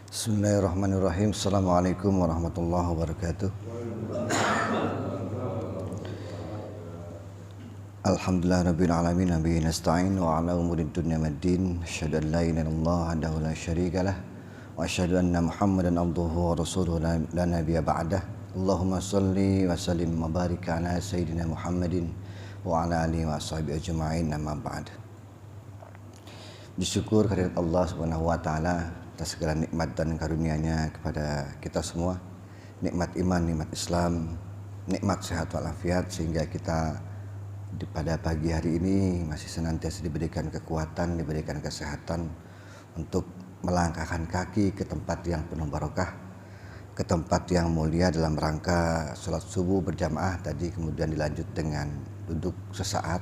Bismillahirrahmanirrahim. Assalamualaikum warahmatullahi wabarakatuh. Alhamdulillah rabbil alamin wa bihi nasta'in wa ala umuri dunya waddin. Asyhadu an la ilaha illallah wahdahu la syarikalah wa asyhadu anna Muhammadan abduhu wa rasuluhu la nabiyya ba'dah. Allahumma shalli wa sallim wa barik ala sayyidina Muhammadin wa ala alihi wa ashabihi ajma'in, amma ba'd. Bersyukur kehadirat Allah Subhanahu wa taala atas segala nikmat dan karunia-Nya kepada kita semua. Nikmat iman, nikmat Islam, nikmat sehat walafiat, sehingga kita pada pagi hari ini masih senantiasa diberikan kekuatan, diberikan kesehatan untuk melangkahkan kaki ke tempat yang penuh barokah, ke tempat yang mulia dalam rangka sholat subuh berjamaah tadi, kemudian dilanjut dengan duduk sesaat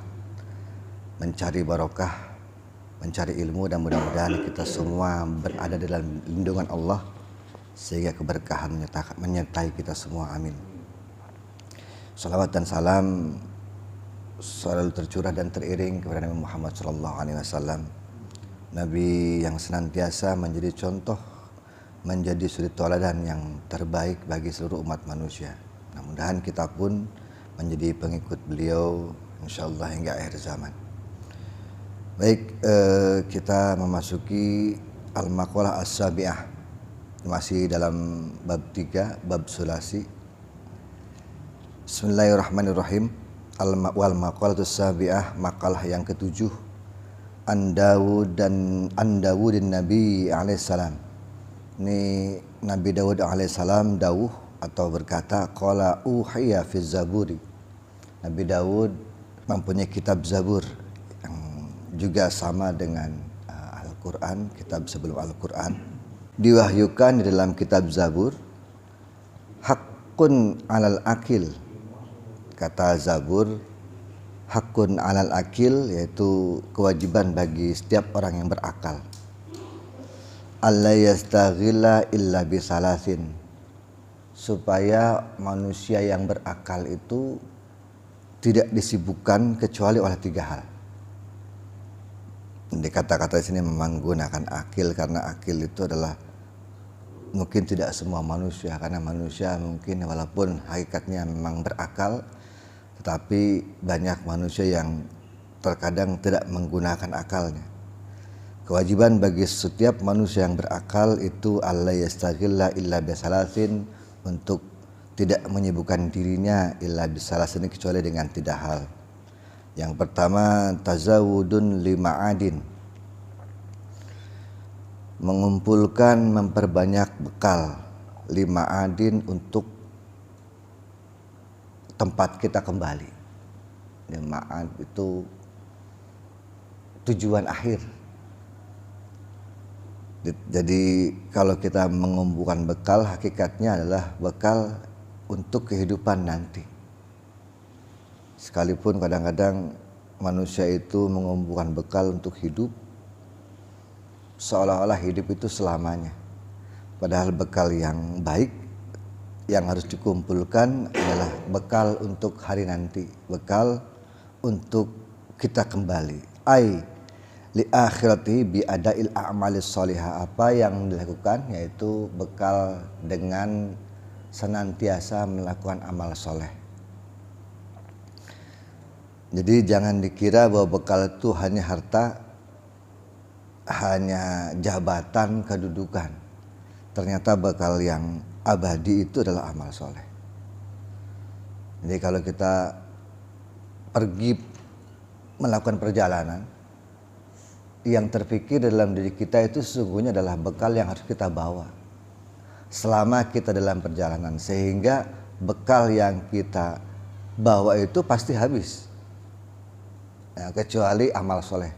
mencari barokah, mencari ilmu, dan mudah-mudahan kita semua berada dalam lindungan Allah sehingga keberkahan menyertai kita semua, amin. Salawat dan salam selalu tercurah dan teriring kepada Nabi Muhammad SAW, Nabi yang senantiasa menjadi contoh, menjadi suri tauladan yang terbaik bagi seluruh umat manusia. Mudah-mudahan kita pun menjadi pengikut beliau insyaallah hingga akhir zaman. Baik, kita memasuki Al-Maqalah As-Sabi'ah, masih dalam bab 3, bab sulasi. Bismillahirrahmanirrahim. Al-Maqalah As-Sabi'ah, makalah yang ketujuh. An Dawudin Nabi alaihissalam. Ini Nabi Dawud alaihissalam dawuh atau berkata, qala uhiya fi zaburi. Nabi Dawud mempunyai kitab Zabur, juga sama dengan Al-Quran, kitab sebelum Al-Quran. Diwahyukan di dalam kitab Zabur, hakun alal akil. Kata Zabur, hakun alal akil, yaitu kewajiban bagi setiap orang yang berakal. Alla yastaghilla illa bisalasin, supaya manusia yang berakal itu tidak disibukkan kecuali oleh 3 hal. Di kata-kata sini memang menggunakan akil, karena akil itu adalah mungkin tidak semua manusia, karena manusia mungkin walaupun hakikatnya memang berakal, tetapi banyak manusia yang terkadang tidak menggunakan akalnya. Kewajiban bagi setiap manusia yang berakal itu alla yastaghilla illa bisalasin, untuk tidak menyibukkan dirinya illa bisalasin, kecuali dengan 3 hal. Yang pertama, tazawudun lima'adin, mengumpulkan, memperbanyak bekal, lima'adin, untuk tempat kita kembali. Ma'ad itu tujuan akhir. Jadi kalau kita mengumpulkan bekal, hakikatnya adalah bekal untuk kehidupan nanti. Sekalipun kadang-kadang manusia itu mengumpulkan bekal untuk hidup, seolah-olah hidup itu selamanya. Padahal bekal yang baik yang harus dikumpulkan adalah bekal untuk hari nanti, bekal untuk kita kembali. Ai li akhirati bi adail a'malis sholihah, apa yang dilakukan yaitu bekal dengan senantiasa melakukan amal soleh. Jadi jangan dikira bahwa bekal itu hanya harta, hanya jabatan, kedudukan. Ternyata bekal yang abadi itu adalah amal soleh. Jadi kalau kita pergi melakukan perjalanan, yang terpikir dalam diri kita itu sesungguhnya adalah bekal yang harus kita bawa selama kita dalam perjalanan, sehingga bekal yang kita bawa itu pasti habis. Ya, kecuali amal soleh.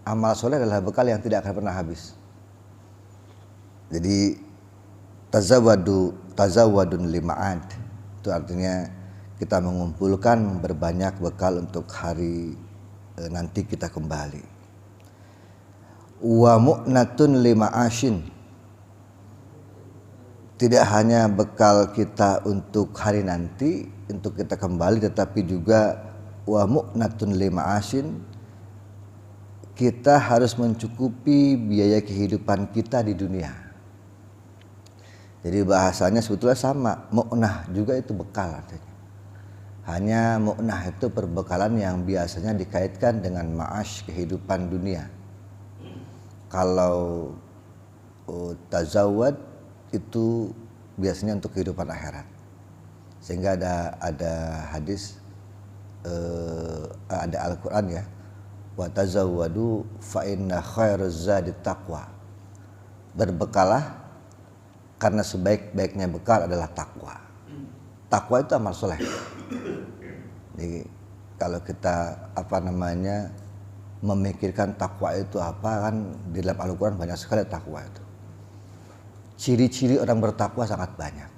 Amal soleh adalah bekal yang tidak akan pernah habis. Jadi tazawadun lima'ad, itu artinya kita mengumpulkan berbanyak bekal untuk hari nanti kita kembali. Wa mu'natun lima'ashin, tidak hanya bekal kita untuk hari nanti, untuk kita kembali, tetapi juga wa mu'natun lima'ashin, kita harus mencukupi biaya kehidupan kita di dunia. Jadi bahasanya sebetulnya sama, mu'nah juga itu bekal artinya. Hanya mu'nah itu perbekalan yang biasanya dikaitkan dengan ma'ash, kehidupan dunia. Kalau tazawwad itu biasanya untuk kehidupan akhirat. Sehingga ada hadis, ada Al-Quran ya, wa tazawwadu fa inna khairaz zadi taqwa. Berbekalah karena sebaik-baiknya bekal adalah takwa. Takwa itu amal soleh. Jadi kalau kita memikirkan takwa itu apa, kan di dalam Al-Quran banyak sekali takwa itu. Ciri-ciri orang bertakwa sangat banyak.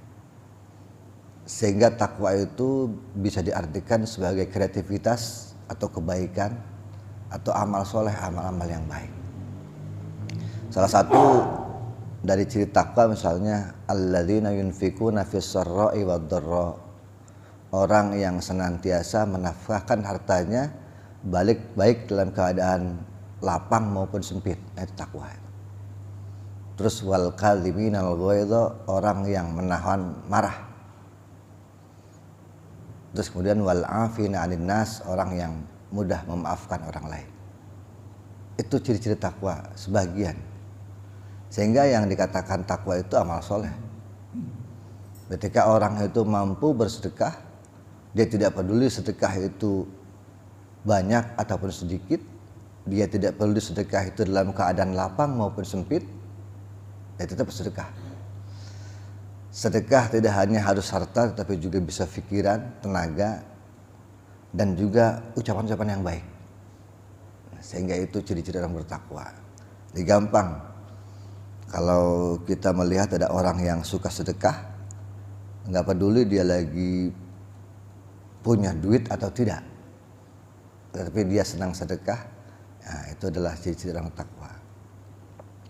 Sehingga takwa itu bisa diartikan sebagai kreativitas atau kebaikan atau amal soleh, amal-amal yang baik. Salah satu dari ciri takwa misalnya alladzina yunfikuna fis sarra'i wad dharra. Orang yang senantiasa menafkahkan hartanya baik dalam keadaan lapang maupun sempit. Itu takwa. Terus wal kadhiminal ghaidha, orang yang menahan marah. Terus kemudian wal afina 'anil nas, orang yang mudah memaafkan orang lain. Itu ciri-ciri takwa sebagian. Sehingga yang dikatakan takwa itu amal soleh. Ketika orang itu mampu bersedekah, dia tidak peduli sedekah itu banyak ataupun sedikit, dia tidak peduli sedekah itu dalam keadaan lapang maupun sempit, dia tetap bersedekah. Sedekah tidak hanya harus harta, tetapi juga bisa pikiran, tenaga, dan juga ucapan-ucapan yang baik. Sehingga itu ciri-ciri orang bertakwa. Jadi gampang. Kalau kita melihat ada orang yang suka sedekah, nggak peduli dia lagi punya duit atau tidak, tetapi dia senang sedekah, nah, itu adalah ciri-ciri orang takwa.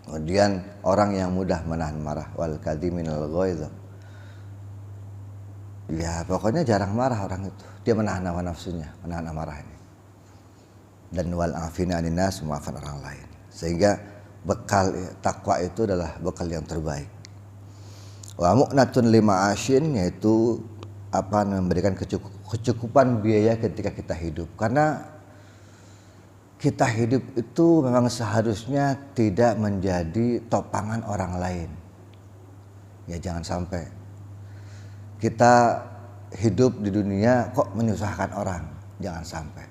Kemudian orang yang mudah menahan marah, wal kadhiminal ghaidha. Ya pokoknya jarang marah orang itu. Dia menahan hawa nafsunya, menahan amarahnya. Dan wal afina 'anil nas, memaafkan orang lain. Sehingga bekal takwa itu adalah bekal yang terbaik. Wa mu'natun lima'ashin, yaitu memberikan kecukupan biaya ketika kita hidup. Karena kita hidup itu memang seharusnya tidak menjadi topangan orang lain. Ya jangan sampai kita hidup di dunia kok menyusahkan orang. Jangan sampai.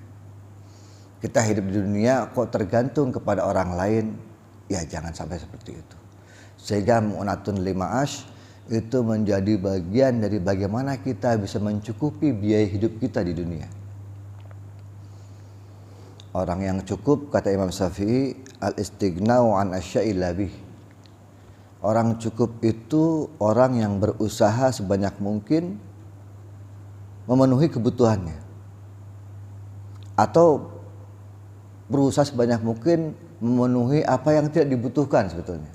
Kita hidup di dunia kok tergantung kepada orang lain. Ya jangan sampai seperti itu. Sehingga mu'natun lima'ash itu menjadi bagian dari bagaimana kita bisa mencukupi biaya hidup kita di dunia. Orang yang cukup, kata Imam Syafi'i, al-istighna'u an asya'i labih. Orang cukup itu orang yang berusaha sebanyak mungkin memenuhi kebutuhannya, atau berusaha sebanyak mungkin memenuhi apa yang tidak dibutuhkan sebetulnya.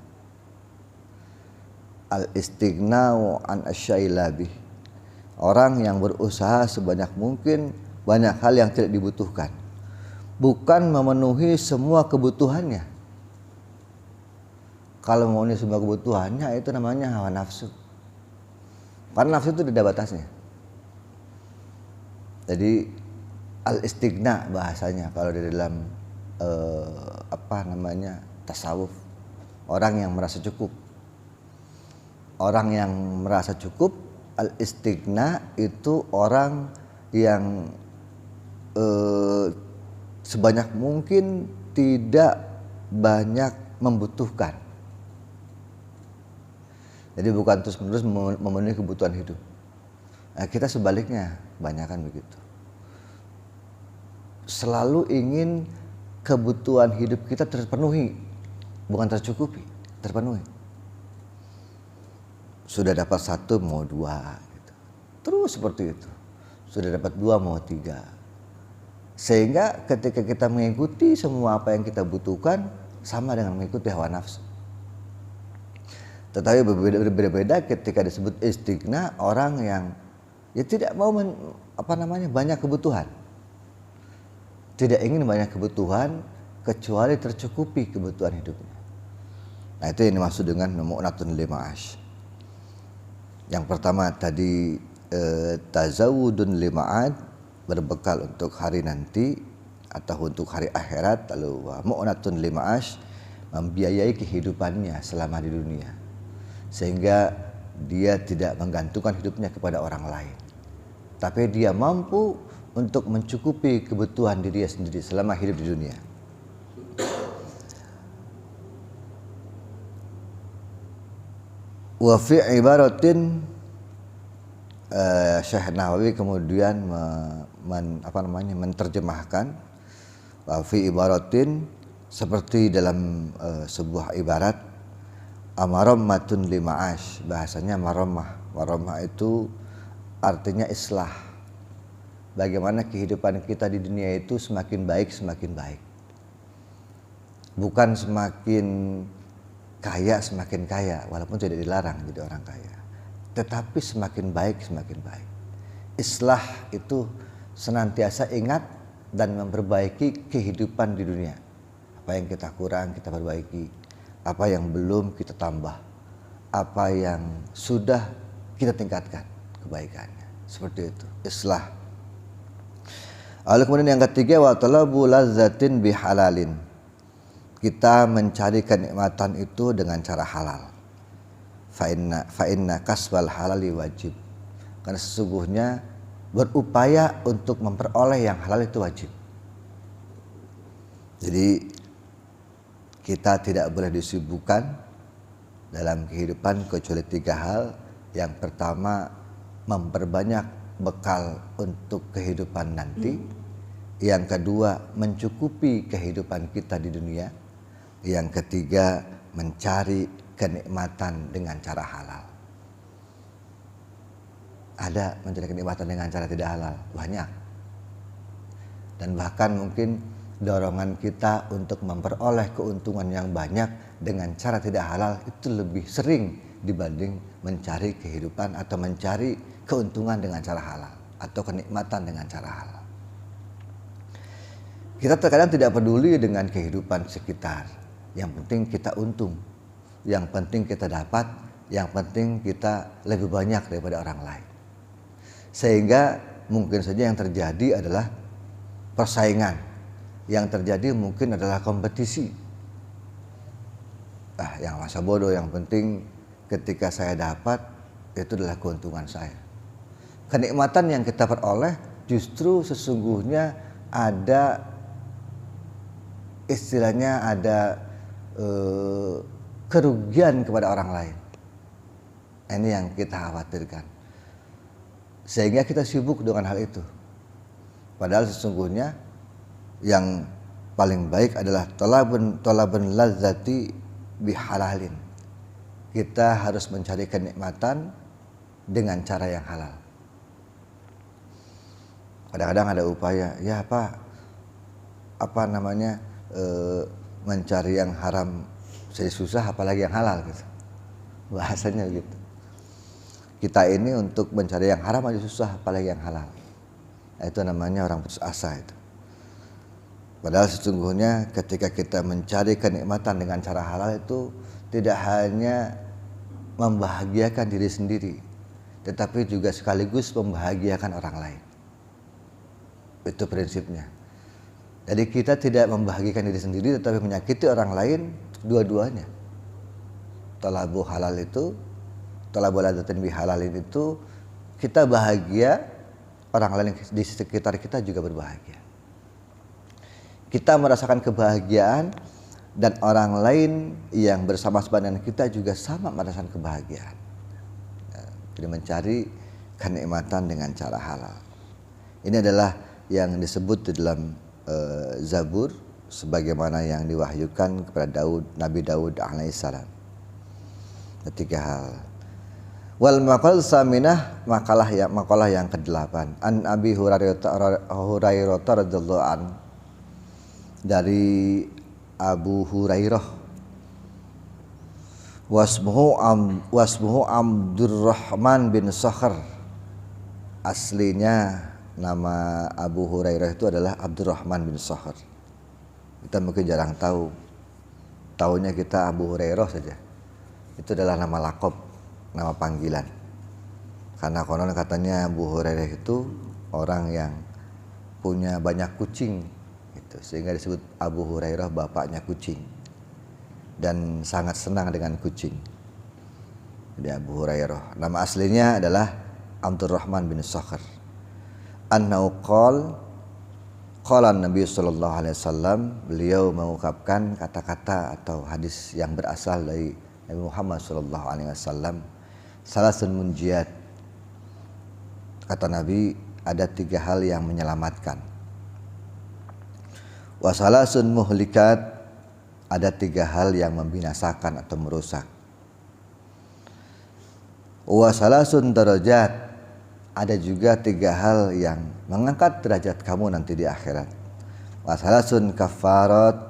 Al-istighna'u an asya'i labih. Orang yang berusaha sebanyak mungkin banyak hal yang tidak dibutuhkan, bukan memenuhi semua kebutuhannya. Kalau memenuhi semua kebutuhannya itu namanya hawa nafsu. Karena nafsu itu tidak ada batasnya. Jadi al-istighna bahasanya kalau di dalam tasawuf, orang yang merasa cukup. Orang yang merasa cukup, al-istighna itu orang yang sebanyak mungkin tidak banyak membutuhkan. Jadi bukan terus-menerus memenuhi kebutuhan hidup. Nah, kita sebaliknya, kebanyakan begitu. Selalu ingin kebutuhan hidup kita terpenuhi, bukan tercukupi, terpenuhi. Sudah dapat satu mau dua, gitu. Terus seperti itu. Sudah dapat dua mau tiga. Sehingga ketika kita mengikuti semua apa yang kita butuhkan, sama dengan mengikuti hawa nafsu. Tetapi berbeda ketika disebut istighna, orang yang tidak mau banyak kebutuhan. Tidak ingin banyak kebutuhan kecuali tercukupi kebutuhan hidupnya. Nah, itu yang dimaksud dengan mu'natun lima'ash. Yang pertama tadi tazawudun lima'ad, berbekal untuk hari nanti atau untuk hari akhirat. Lalu wa mu'natun lima'ash, membiayai kehidupannya selama di dunia, sehingga dia tidak menggantungkan hidupnya kepada orang lain, tapi dia mampu untuk mencukupi kebutuhan dirinya sendiri selama hidup di dunia. Wa fi ibaratin, Syekh Nawawi kemudian menerjemahkan wa fi ibaratin, seperti dalam sebuah ibarat, amarammatun lima'ash, bahasanya maromah itu artinya islah. Bagaimana kehidupan kita di dunia itu semakin baik, bukan semakin kaya semakin kaya, walaupun tidak dilarang jadi orang kaya, tetapi semakin baik. Islah itu senantiasa ingat dan memperbaiki kehidupan di dunia. Apa yang kita kurang kita perbaiki, apa yang belum kita tambah, apa yang sudah kita tingkatkan kebaikannya. Seperti itu, islah. Lalu kemudian yang ketiga, wa talabu lazzatin bihalalin, kita mencari kenikmatan itu dengan cara halal. Fa inna kasbal halali wajib, karena sesungguhnya berupaya untuk memperoleh yang halal itu wajib. Jadi kita tidak boleh disibukkan dalam kehidupan kecuali 3 hal. Yang pertama, memperbanyak bekal untuk kehidupan nanti. Yang kedua, mencukupi kehidupan kita di dunia. Yang ketiga, mencari kenikmatan dengan cara halal. Ada mencari kenikmatan dengan cara tidak halal, banyak. Dan bahkan mungkin dorongan kita untuk memperoleh keuntungan yang banyak dengan cara tidak halal itu lebih sering dibanding mencari kehidupan atau mencari keuntungan dengan cara halal atau kenikmatan dengan cara halal. Kita terkadang tidak peduli dengan kehidupan sekitar. Yang penting kita untung, yang penting kita dapat, yang penting kita lebih banyak daripada orang lain. Sehingga mungkin saja yang terjadi adalah persaingan, yang terjadi mungkin adalah kompetisi. Yang masa bodoh, yang penting ketika saya dapat itu adalah keuntungan saya. Kenikmatan yang kita peroleh justru sesungguhnya ada istilahnya ada kerugian kepada orang lain. Ini yang kita khawatirkan, sehingga kita sibuk dengan hal itu. Padahal sesungguhnya yang paling baik adalah talabun lazzati bihalalin. Kita harus mencari kenikmatan dengan cara yang halal. Kadang-kadang ada upaya, ya mencari yang haram jadi susah, apalagi yang halal gitu. Bahasanya gitu. Kita ini untuk mencari yang haram aja susah, apalagi yang halal. Itu namanya orang putus asa itu. Padahal sesungguhnya ketika kita mencari kenikmatan dengan cara halal itu tidak hanya membahagiakan diri sendiri, tetapi juga sekaligus membahagiakan orang lain. Itu prinsipnya. Jadi kita tidak membahagiakan diri sendiri tetapi menyakiti orang lain, dua-duanya. Talabu halal itu, talabu ladzatin bihalalin itu, kita bahagia, orang lain di sekitar kita juga berbahagia. Kita merasakan kebahagiaan dan orang lain yang bersama-sama dengan kita juga sama merasakan kebahagiaan. Jadi mencari kenikmatan dengan cara halal. Ini adalah yang disebut di dalam Zabur sebagaimana yang diwahyukan kepada Nabi Daud alaihissalam. 3 hal. Wal maqal saminah, makalah yang ke-8. An Abi Hurairah radhiyallahu an, dari Abu Hurairah, wasmuhu Abdurrahman bin Sakhr. Aslinya nama Abu Hurairah itu adalah Abdurrahman bin Sakhr. Kita mungkin jarang tahu. Taunya kita Abu Hurairah saja. Itu adalah nama lakop, nama panggilan. Karena konon katanya Abu Hurairah itu orang yang punya banyak kucing gitu, sehingga disebut Abu Hurairah bapaknya kucing dan sangat senang dengan kucing. Jadi Abu Hurairah nama aslinya adalah Abdurrahman bin Sakhr. Annahu qala Nabi sallallahu alaihi wasallam, beliau mengungkapkan kata-kata atau hadis yang berasal dari Nabi Muhammad sallallahu alaihi wasallam, salasun munjiyat. Kata Nabi, ada 3 hal yang menyelamatkan. Wa salasun muhlikat, ada 3 hal yang membinasakan atau merusak. Wa salasun darajat, ada juga 3 hal yang mengangkat derajat kamu nanti di akhirat. Wa salasun kafarat,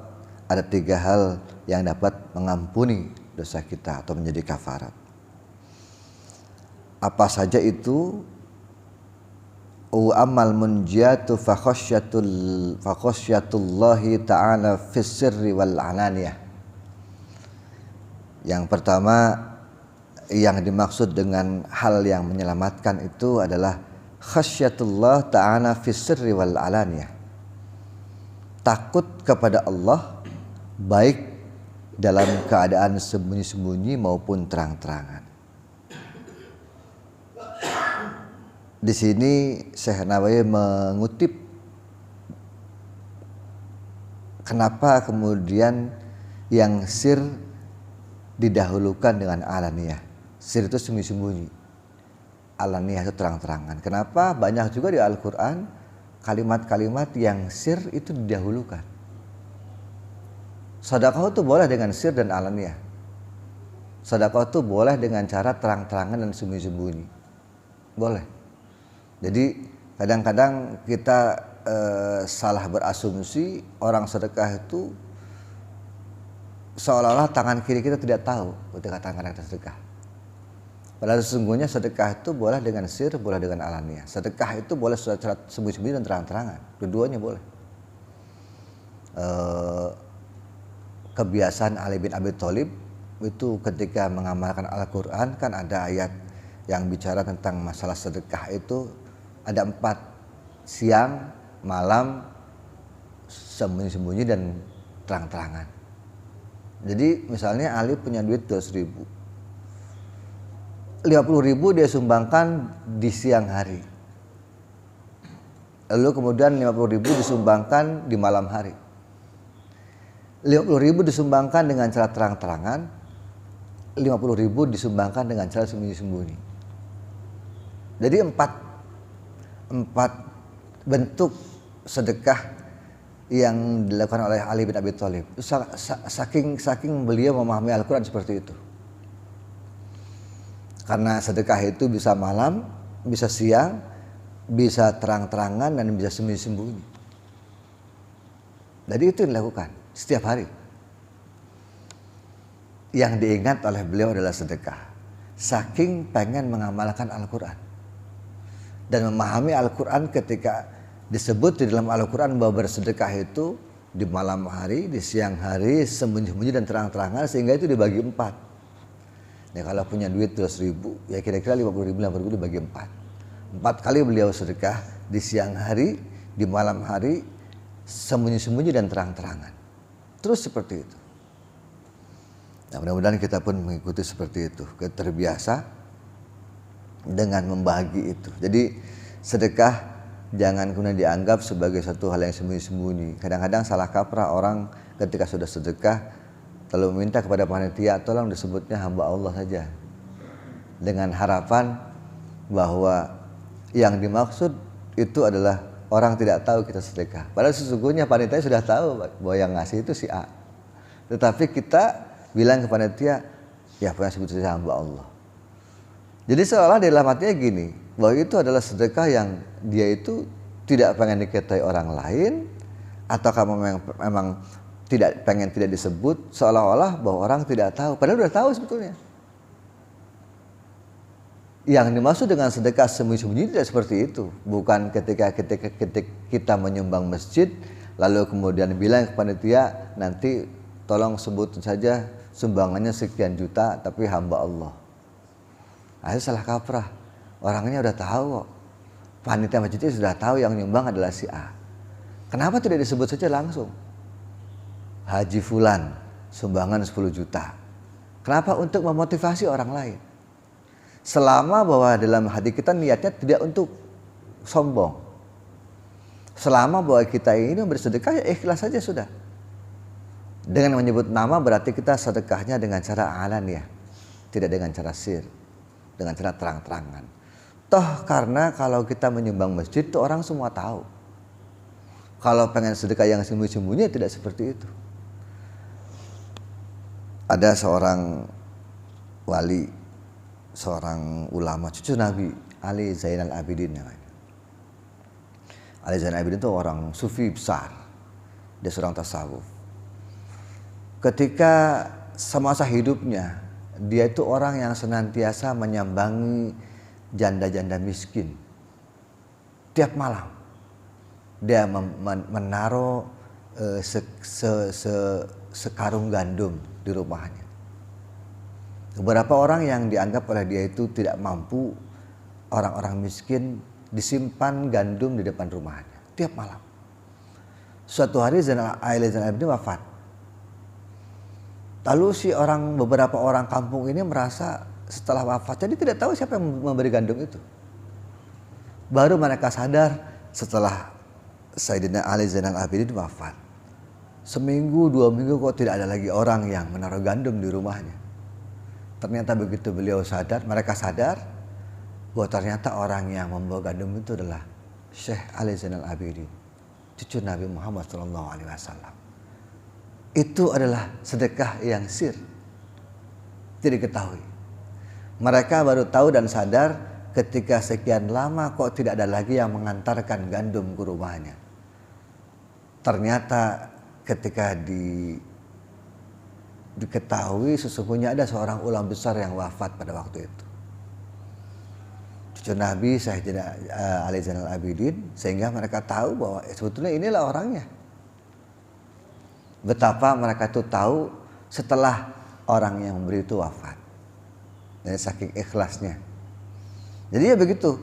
ada 3 hal yang dapat mengampuni dosa kita atau menjadi kafarat. Apa saja itu? Amal munjiyatu fa khasyyatullahi ta'ala fis sirri wal alaniyah. Yang pertama yang dimaksud dengan hal yang menyelamatkan itu adalah khasyatullah ta'ala fis sirri wal alaniyah. Takut kepada Allah baik dalam keadaan sembunyi-sembunyi maupun terang-terangan. Di sini Syekh Nawawi mengutip kenapa kemudian yang sir didahulukan dengan alaniyah. Sir itu sembunyi-sembunyi, alaniyah itu terang-terangan. Kenapa banyak juga di Al-Quran kalimat-kalimat yang sir itu didahulukan. Sedekah itu boleh dengan sir dan alaniyah. Sedekah itu boleh dengan cara terang-terangan dan sembunyi-sembunyi, boleh. Jadi kadang-kadang kita salah berasumsi orang sedekah itu seolah-olah tangan kiri kita tidak tahu ketika tangan kita sedekah. Padahal sesungguhnya sedekah itu boleh dengan sir, boleh dengan alaniyah. Sedekah itu boleh secara sembunyi-sembunyi dan terang-terangan, keduanya boleh. Kebiasaan Ali bin Abi Thalib itu ketika mengamalkan Al-Quran, kan ada ayat yang bicara tentang masalah sedekah itu ada 4, siang, malam, sembunyi-sembunyi dan terang-terangan. Jadi misalnya Ali punya duit 200.000, 50.000 dia sumbangkan di siang hari, lalu kemudian 50.000 disumbangkan di malam hari. 50.000 disumbangkan dengan cara terang-terangan, 50.000 disumbangkan dengan cara sembunyi-sembunyi. Jadi 4 bentuk sedekah yang dilakukan oleh Ali bin Abi Thalib. Saking beliau memahami Al-Quran seperti itu. Karena sedekah itu bisa malam, bisa siang, bisa terang-terangan, dan bisa sembunyi-sembunyi. Jadi itu yang dilakukan setiap hari. Yang diingat oleh beliau adalah sedekah. Saking pengen mengamalkan Al-Quran dan memahami Al-Quran, ketika disebut di dalam Al-Quran bahwa bersedekah itu di malam hari, di siang hari, sembunyi-sembunyi dan terang-terangan, sehingga itu dibagi 4. Ya kalau punya duit 200.000, ya kira-kira 50.000 dibagi 4. 4 kali beliau sedekah di siang hari, di malam hari, sembunyi-sembunyi dan terang-terangan. Terus seperti itu. Nah, mudah-mudahan kita pun mengikuti seperti itu, terbiasa dengan membagi itu. Jadi sedekah jangan kemudian dianggap sebagai satu hal yang sembunyi-sembunyi. Kadang-kadang salah kaprah orang ketika sudah sedekah lalu meminta kepada panitia, tolong disebutnya hamba Allah saja, dengan harapan bahwa yang dimaksud itu adalah orang tidak tahu kita sedekah. Padahal sesungguhnya panitia sudah tahu bahwa yang ngasih itu si A. Tetapi kita bilang ke panitia, ya pokoknya sebut saja hamba Allah. Jadi seolah dalam hatinya gini, bahwa itu adalah sedekah yang dia itu tidak pengen diketahui orang lain, atau kamu memang tidak pengen tidak disebut, seolah-olah bahwa orang tidak tahu. Padahal udah tahu sebetulnya. Yang dimaksud dengan sedekah sembunyi-sembunyi tidak seperti itu. Bukan ketika kita menyumbang masjid, lalu kemudian bilang ke panitia, nanti tolong sebut saja sumbangannya sekian juta, tapi hamba Allah. Akhirnya salah kaprah. Orangnya udah tahu kok. Panitia masjid itu sudah tahu yang nyumbang adalah si A. Kenapa tidak disebut saja langsung? Haji Fulan, sumbangan 10 juta. Kenapa? Untuk memotivasi orang lain. Selama bahwa dalam hati kita niatnya tidak untuk sombong. Selama bahwa kita ini bersedekah, ya ikhlas saja sudah. Dengan menyebut nama berarti kita sedekahnya dengan cara alan ya. Tidak dengan cara sir. Dengan cara terang-terangan. Toh karena kalau kita menyumbang masjid itu orang semua tahu. Kalau pengen sedekah yang sembunyi-sembunyi tidak seperti itu. Ada seorang wali, seorang ulama, cucu Nabi, Ali Zainal Abidin namanya. Ali Zainal Abidin itu orang sufi besar. Dia seorang tasawuf. Ketika semasa hidupnya, dia itu orang yang senantiasa menyambangi janda-janda miskin. Tiap malam dia menaruh sekarung gandum di rumahnya. Beberapa orang yang dianggap oleh dia itu tidak mampu, orang-orang miskin, disimpan gandum di depan rumahnya tiap malam. Suatu hari Zainal Abidin wafat. Lalu beberapa orang kampung ini merasa setelah wafat, jadi tidak tahu siapa yang memberi gandum itu. Baru mereka sadar setelah Sayyidina Ali Zainal Abidin wafat. Seminggu, 2 minggu kok tidak ada lagi orang yang menaruh gandum di rumahnya. Ternyata begitu beliau sadar, mereka sadar bahwa ternyata orang yang membawa gandum itu adalah Syekh Ali Zainal Abidin, cucu Nabi Muhammad SAW. Itu adalah sedekah yang sir, tidak diketahui. Mereka baru tahu dan sadar ketika sekian lama kok tidak ada lagi yang mengantarkan gandum ke rumahnya. Ternyata ketika diketahui sesungguhnya ada seorang ulama besar yang wafat pada waktu itu. Cucu Nabi Sayyidina Ali Zainal Abidin, sehingga mereka tahu bahwa sebetulnya inilah orangnya. Betapa mereka itu tahu setelah orang yang memberi itu wafat. Dan saking ikhlasnya. Jadi ya begitu.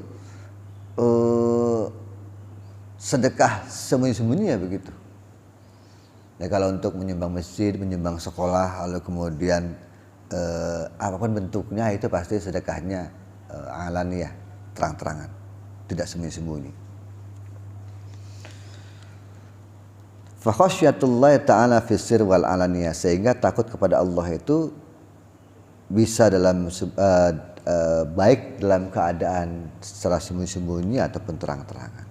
Sedekah sembunyi-sembunyi ya begitu. Nah, kalau untuk menyumbang masjid, menyumbang sekolah, lalu kemudian apapun bentuknya itu pasti sedekahnya alaniyah, terang-terangan, tidak sembunyi-sembunyi. Fa khasyatullah ta'ala fis sir wal alaniyah, sehingga takut kepada Allah itu bisa baik dalam keadaan secara sembunyi-sembunyi ataupun terang-terangan.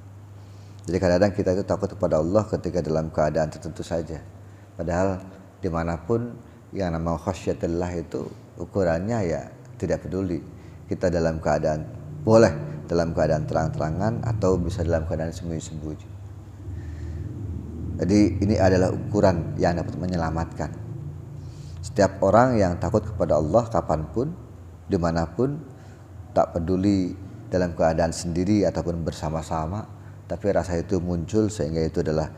Jadi kadang-kadang kita itu takut kepada Allah ketika dalam keadaan tertentu saja. Padahal dimanapun yang nama khasyatullah itu ukurannya ya tidak peduli. Kita dalam keadaan boleh dalam keadaan terang-terangan atau bisa dalam keadaan sembunyi-sembunyi. Jadi ini adalah ukuran yang dapat menyelamatkan. Setiap orang yang takut kepada Allah kapanpun, dimanapun, tak peduli dalam keadaan sendiri ataupun bersama-sama, tapi rasa itu muncul sehingga itu adalah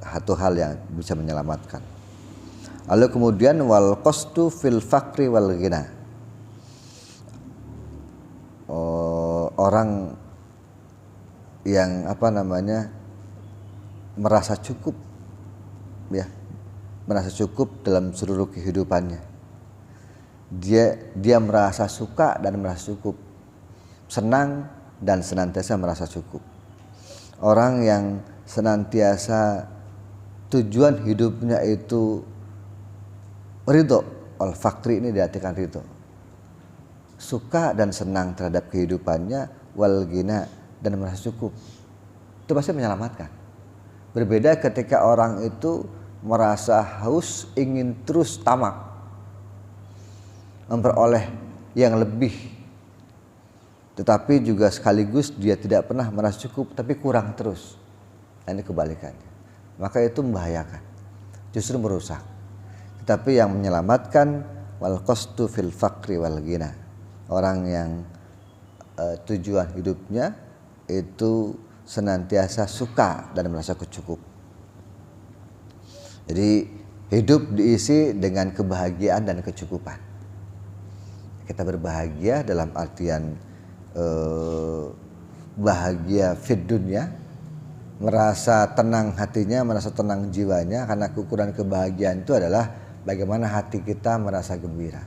satu hal yang bisa menyelamatkan. Lalu kemudian wal qasdu fil faqri wal ghina. Orang yang merasa cukup ya, merasa cukup dalam seluruh kehidupannya. Dia merasa suka dan merasa cukup, senang dan senantiasa merasa cukup. Orang yang senantiasa tujuan hidupnya itu ridho, al-faqri ini diartikan ridho, suka dan senang terhadap kehidupannya, wal ghina, dan merasa cukup, itu pasti menyelamatkan. Berbeda ketika orang itu merasa haus, ingin terus tamak memperoleh yang lebih, tetapi juga sekaligus dia tidak pernah merasa cukup, tapi kurang terus. Nah, ini kebalikannya. Maka itu membahayakan, justru merusak. Tetapi yang menyelamatkan wal qasdu fil faqri wal ghina. Orang yang tujuan hidupnya itu senantiasa suka dan merasa cukup. Jadi hidup diisi dengan kebahagiaan dan kecukupan. Kita berbahagia dalam artian bahagia fid dunya, merasa tenang hatinya, merasa tenang jiwanya, karena ukuran kebahagiaan itu adalah bagaimana hati kita merasa gembira.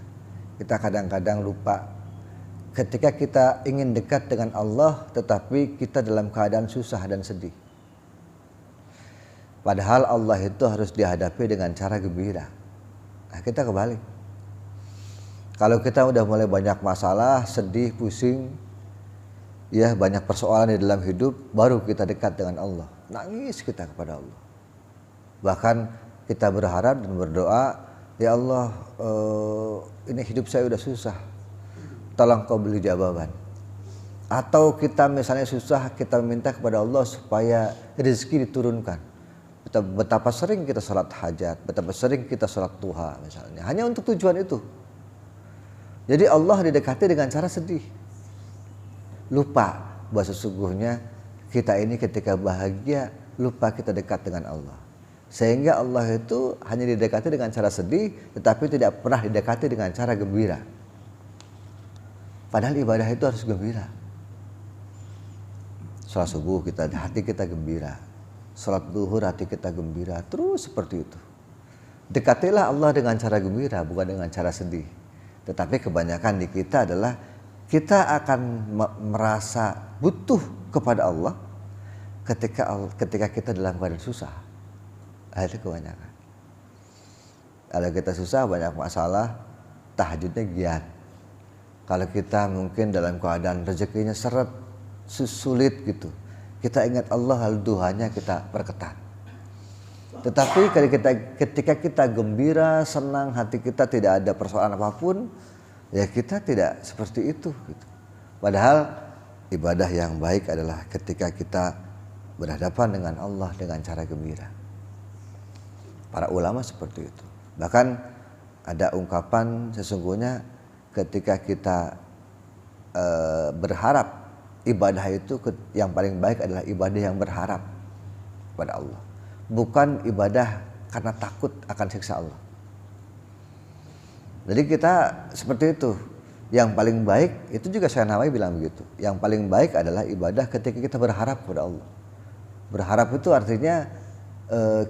Kita kadang-kadang lupa ketika kita ingin dekat dengan Allah tetapi kita dalam keadaan susah dan sedih. Padahal Allah itu harus dihadapi dengan cara gembira. Nah, kita kebalik. Kalau kita udah mulai banyak masalah, sedih, pusing, ya banyak persoalan di dalam hidup, baru kita dekat dengan Allah. Nangis kita kepada Allah. Bahkan kita berharap dan berdoa, ya Allah, ini hidup saya udah susah, tolong kau beri jawaban. Atau kita misalnya susah, kita minta kepada Allah supaya rezeki diturunkan. Betapa sering kita sholat hajat, betapa sering kita sholat duha misalnya, hanya untuk tujuan itu. Jadi Allah didekati dengan cara sedih. Lupa bahwa sesungguhnya kita ini ketika bahagia, lupa kita dekat dengan Allah. Sehingga Allah itu hanya didekati dengan cara sedih, tetapi tidak pernah didekati dengan cara gembira. Padahal ibadah itu harus gembira. Sholat subuh hati kita gembira, sholat duhur hati kita gembira, terus seperti itu. Dekatilah Allah dengan cara gembira, bukan dengan cara sedih. Tetapi kebanyakan di kita adalah kita akan merasa butuh kepada Allah ketika kita dalam keadaan susah. Itu kebanyakan. Kalau kita susah, banyak masalah, tahajudnya giat. Kalau kita mungkin dalam keadaan rezekinya seret, sulit gitu, kita ingat Allah, lalu duhanya kita perketat. Tetapi ketika kita gembira, senang, hati kita tidak ada persoalan apapun, ya kita tidak seperti itu gitu. Padahal ibadah yang baik adalah ketika kita berhadapan dengan Allah dengan cara gembira. Para ulama seperti itu. Bahkan ada ungkapan sesungguhnya ketika kita berharap, ibadah itu yang paling baik adalah ibadah yang berharap kepada Allah. Bukan ibadah karena takut akan siksa Allah. Jadi kita seperti itu. Yang paling baik, itu juga Syekh Nawawi bilang begitu. Yang paling baik adalah ibadah ketika kita berharap kepada Allah. Berharap itu artinya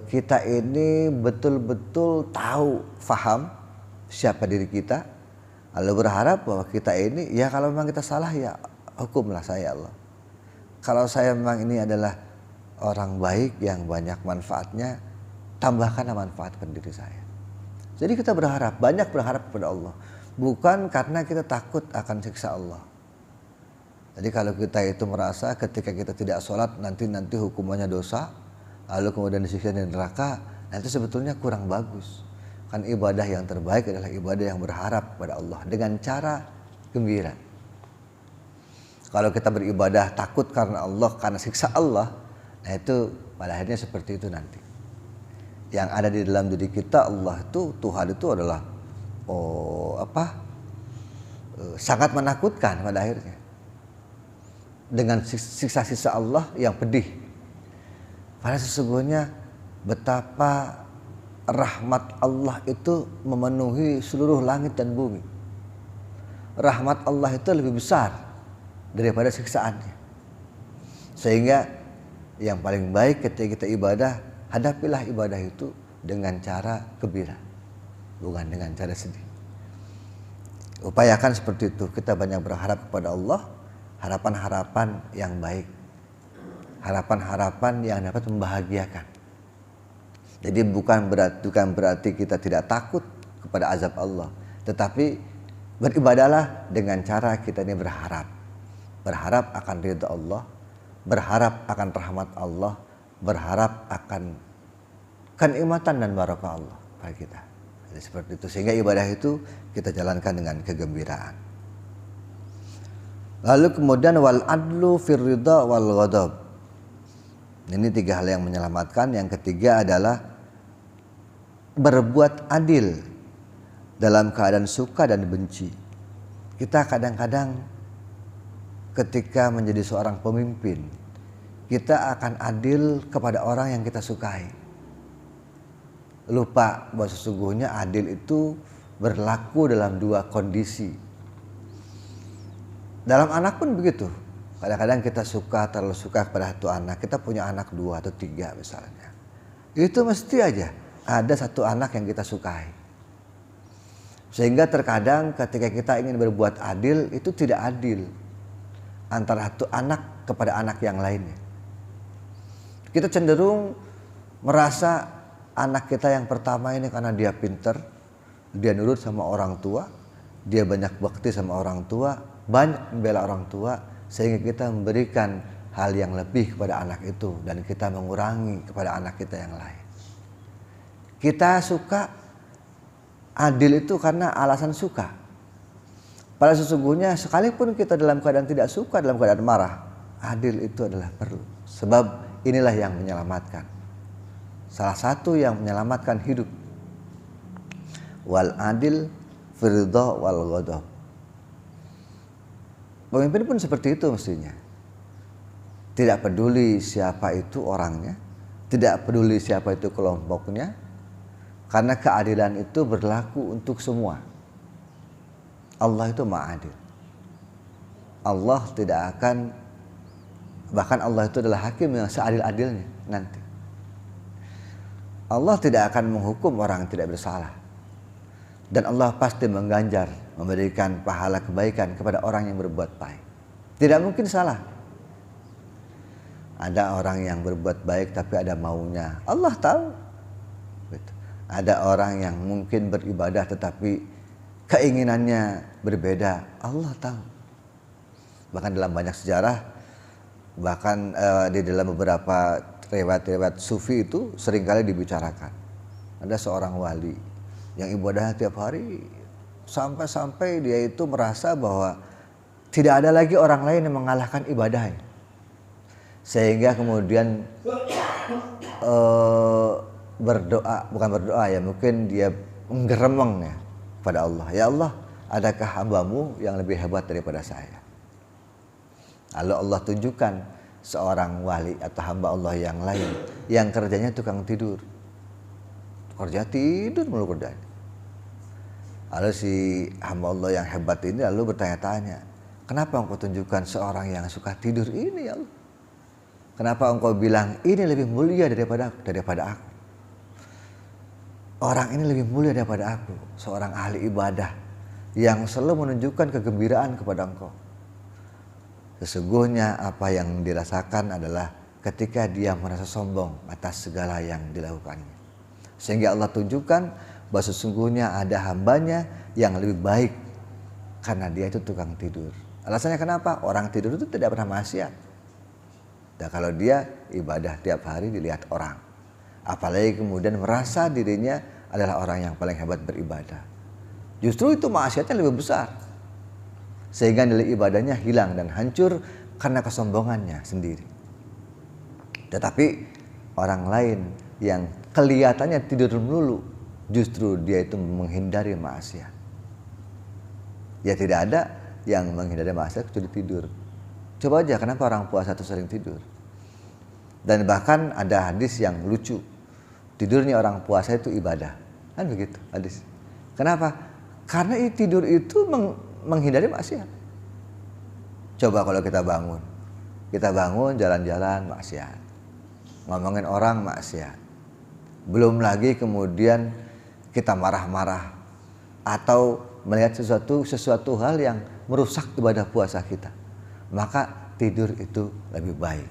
kita ini betul-betul tahu, faham siapa diri kita. Lalu berharap bahwa kita ini, ya kalau memang kita salah ya hukumlah saya Allah. Kalau saya memang ini adalah orang baik yang banyak manfaatnya, tambahkanlah manfaatkan diri saya. Jadi kita banyak berharap kepada Allah, bukan karena kita takut akan siksa Allah. Jadi kalau kita itu merasa ketika kita tidak sholat nanti hukumannya dosa, lalu kemudian disiksa di neraka, itu sebetulnya kurang bagus. Kan ibadah yang terbaik adalah ibadah yang berharap kepada Allah dengan cara gembira. Kalau kita beribadah takut karena Allah, karena siksa Allah, nah itu pada akhirnya seperti itu nanti. Yang ada di dalam diri kita, Allah itu, Tuhan itu adalah sangat menakutkan pada akhirnya. Dengan siksa-siksa Allah yang pedih. Padahal sesungguhnya betapa rahmat Allah itu memenuhi seluruh langit dan bumi. Rahmat Allah itu lebih besar daripada siksaannya. Sehingga yang paling baik ketika kita ibadah, hadapilah ibadah itu dengan cara gembira, bukan dengan cara sedih. Upayakan seperti itu. Kita banyak berharap kepada Allah, harapan-harapan yang baik, harapan-harapan yang dapat membahagiakan. Jadi bukan berarti kita tidak takut kepada azab Allah, tetapi beribadahlah dengan cara kita ini berharap akan ridha Allah, berharap akan rahmat Allah, berharap akan kenikmatan dan barokah Allah pada kita. Jadi seperti itu, sehingga ibadah itu kita jalankan dengan kegembiraan. Lalu kemudian wal adlu fir ridha wal ghadab. Ini 3 hal yang menyelamatkan. Yang ketiga adalah berbuat adil dalam keadaan suka dan benci. Kita kadang-kadang ketika menjadi seorang pemimpin, kita akan adil kepada orang yang kita sukai. Lupa bahwa sesungguhnya adil itu berlaku dalam 2 kondisi. Dalam anak pun begitu. Kadang-kadang kita terlalu suka kepada satu anak. Kita punya anak 2 atau 3 misalnya. Itu mesti aja ada satu anak yang kita sukai. Sehingga terkadang ketika kita ingin berbuat adil, itu tidak adil antara satu anak kepada anak yang lainnya. Kita cenderung merasa anak kita yang pertama ini karena dia pinter, dia nurut sama orang tua, dia banyak bakti sama orang tua, banyak membela orang tua, sehingga kita memberikan hal yang lebih kepada anak itu dan kita mengurangi kepada anak kita yang lain. Kita suka adil itu karena alasan suka. Pada sesungguhnya sekalipun kita dalam keadaan tidak suka, dalam keadaan marah, adil itu adalah perlu. Sebab inilah yang menyelamatkan. Salah satu yang menyelamatkan hidup. Wal adil firda wal ghadab. Pemimpin pun seperti itu mestinya. Tidak peduli siapa itu orangnya, tidak peduli siapa itu kelompoknya, karena keadilan itu berlaku untuk semua. Allah itu Maha Adil. Allah tidak akan, bahkan Allah itu adalah hakim yang seadil-adilnya nanti. Allah tidak akan menghukum orang yang tidak bersalah. Dan Allah pasti mengganjar, memberikan pahala kebaikan kepada orang yang berbuat baik. Tidak mungkin salah. Ada orang yang berbuat baik tapi ada maunya, Allah tahu. Ada orang yang mungkin beribadah tetapi keinginannya berbeda, Allah tahu. Bahkan dalam banyak sejarah, bahkan di dalam beberapa riwayat-riwayat sufi itu seringkali dibicarakan. Ada seorang wali yang ibadahnya tiap hari sampai dia itu merasa bahwa tidak ada lagi orang lain yang mengalahkan ibadahnya, sehingga kemudian bukan berdoa ya, mungkin dia menggeremeng ya pada Allah. Ya Allah, adakah hambamu yang lebih hebat daripada saya? Lalu Allah tunjukkan seorang wali atau hamba Allah yang lain yang kerjanya tukang tidur. Kerja tidur mulu kerjanya. Lalu si hamba Allah yang hebat ini lalu bertanya-tanya, kenapa engkau tunjukkan seorang yang suka tidur ini ya Allah? Kenapa engkau bilang ini lebih mulia daripada aku? Orang ini lebih mulia daripada aku, seorang ahli ibadah yang selalu menunjukkan kegembiraan kepada engkau. Sesungguhnya apa yang dirasakan adalah ketika dia merasa sombong atas segala yang dilakukannya. Sehingga Allah tunjukkan bahwa sesungguhnya ada hambanya yang lebih baik karena dia itu tukang tidur. Alasannya kenapa? Orang tidur itu tidak pernah maksiat. Dan kalau dia ibadah tiap hari dilihat orang. Apalagi kemudian merasa dirinya adalah orang yang paling hebat beribadah. Justru itu maksiatnya lebih besar. Sehingga nilai ibadahnya hilang dan hancur karena kesombongannya sendiri. Tetapi orang lain yang kelihatannya tidur melulu, justru dia itu menghindari maksiat. Ya tidak ada yang menghindari maksiat kecuali tidur. Coba aja kenapa orang puasa itu sering tidur. Dan bahkan ada hadis yang lucu. Tidurnya orang puasa itu ibadah. Kan begitu hadis. Kenapa? Karena tidur itu menghindari maksiat. Coba kalau kita bangun jalan-jalan maksiat, ngomongin orang maksiat, belum lagi kemudian kita marah-marah atau melihat sesuatu hal yang merusak ibadah puasa kita, maka tidur itu lebih baik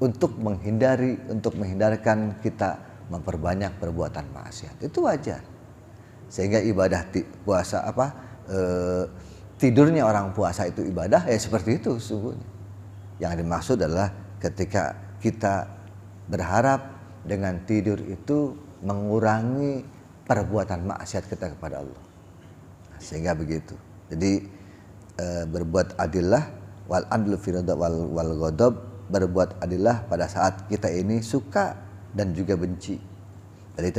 untuk menghindarkan kita memperbanyak perbuatan maksiat. Itu wajar. Sehingga ibadah puasa tidurnya orang puasa itu ibadah, seperti itu sesungguhnya. Yang dimaksud adalah ketika kita berharap dengan tidur itu mengurangi perbuatan maksiat kita kepada Allah. Sehingga begitu. Jadi berbuat adillah wal adlu firda wal ghadab, berbuat adillah pada saat kita ini suka dan juga benci. Jadi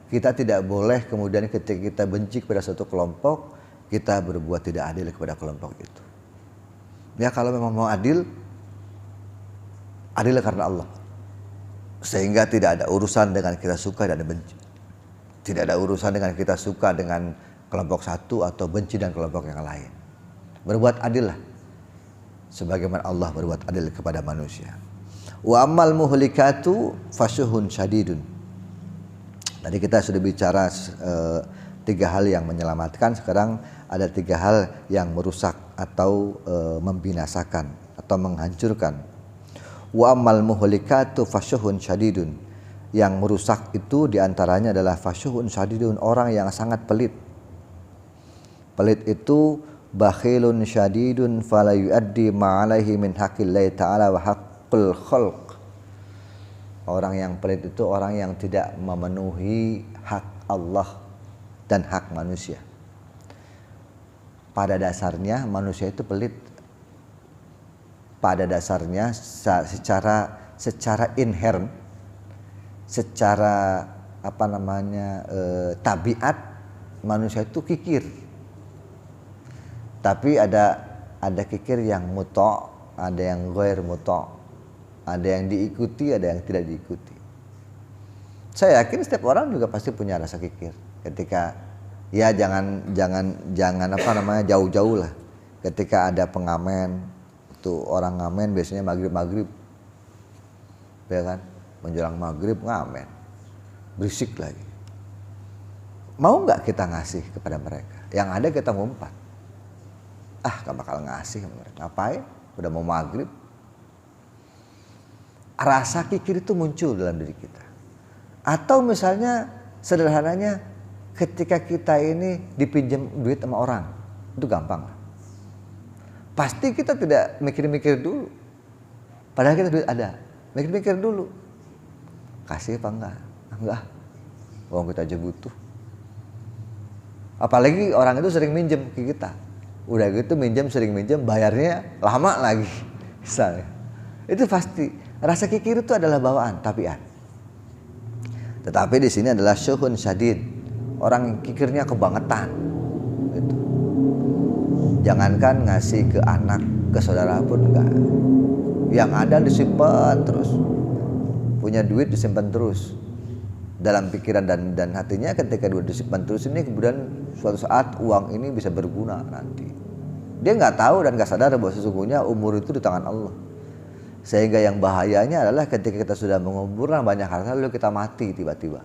kita tidak boleh kemudian ketika kita benci kepada suatu kelompok, kita berbuat tidak adil kepada kelompok itu. Ya kalau memang mau adil karena Allah. Sehingga tidak ada urusan dengan kita suka dan benci. Tidak ada urusan dengan kita suka dengan kelompok satu atau benci dan kelompok yang lain. Berbuat adil lah sebagaimana Allah berbuat adil kepada manusia. Wa ammal muhlikatu fasyuhun syadidun. Tadi kita sudah bicara 3 hal yang menyelamatkan, sekarang ada 3 hal yang merusak atau membinasakan atau menghancurkan. Wa ammal muhlikatu fasyuhun syadidun. Yang merusak itu diantaranya adalah fasyuhun syadidun, orang yang sangat pelit. Pelit itu bakhilun syadidun fala yuaddi ma'alaihi min haqqillahi ta'ala wa haqqul khalq. Orang yang pelit itu orang yang tidak memenuhi hak Allah dan hak manusia. Pada dasarnya manusia itu pelit. Pada dasarnya secara inherent, secara tabiat manusia itu kikir. Tapi ada kikir yang muta', ada yang ghair muta'. Ada yang diikuti, ada yang tidak diikuti. Saya yakin setiap orang juga pasti punya rasa kikir. Ketika ya jangan jauh-jauh lah. Ketika ada pengamen, itu orang ngamen biasanya maghrib, ya kan? Menjelang maghrib ngamen, berisik lagi. Mau nggak kita ngasih kepada mereka? Yang ada kita ngumpat. Gak bakal ngasih mereka. Ngapain? Udah mau maghrib. Rasa kikir itu muncul dalam diri kita. Atau misalnya sederhananya ketika kita ini dipinjam duit sama orang, itu gampang. Pasti kita tidak mikir-mikir dulu. Padahal kita duit ada, mikir-mikir dulu. Kasih apa enggak? Enggak. Wong kita aja butuh. Apalagi orang itu sering minjem ke kita. Udah gitu sering minjem, bayarnya lama lagi. Misalnya. Itu pasti. Rasa kikir itu adalah bawaan, tabiat. Tetapi di sini adalah syuhun syadid. Orang kikirnya kebangetan. Gitu. Jangankan ngasih ke anak, ke saudara pun enggak. Yang ada disimpan terus. Punya duit disimpan terus. Dalam pikiran dan hatinya ketika duit disimpan terus ini kemudian suatu saat uang ini bisa berguna nanti. Dia nggak tahu dan nggak sadar bahwa sesungguhnya umur itu di tangan Allah. Sehingga yang bahayanya adalah ketika kita sudah mengumpulkan banyak harta lalu kita mati tiba-tiba.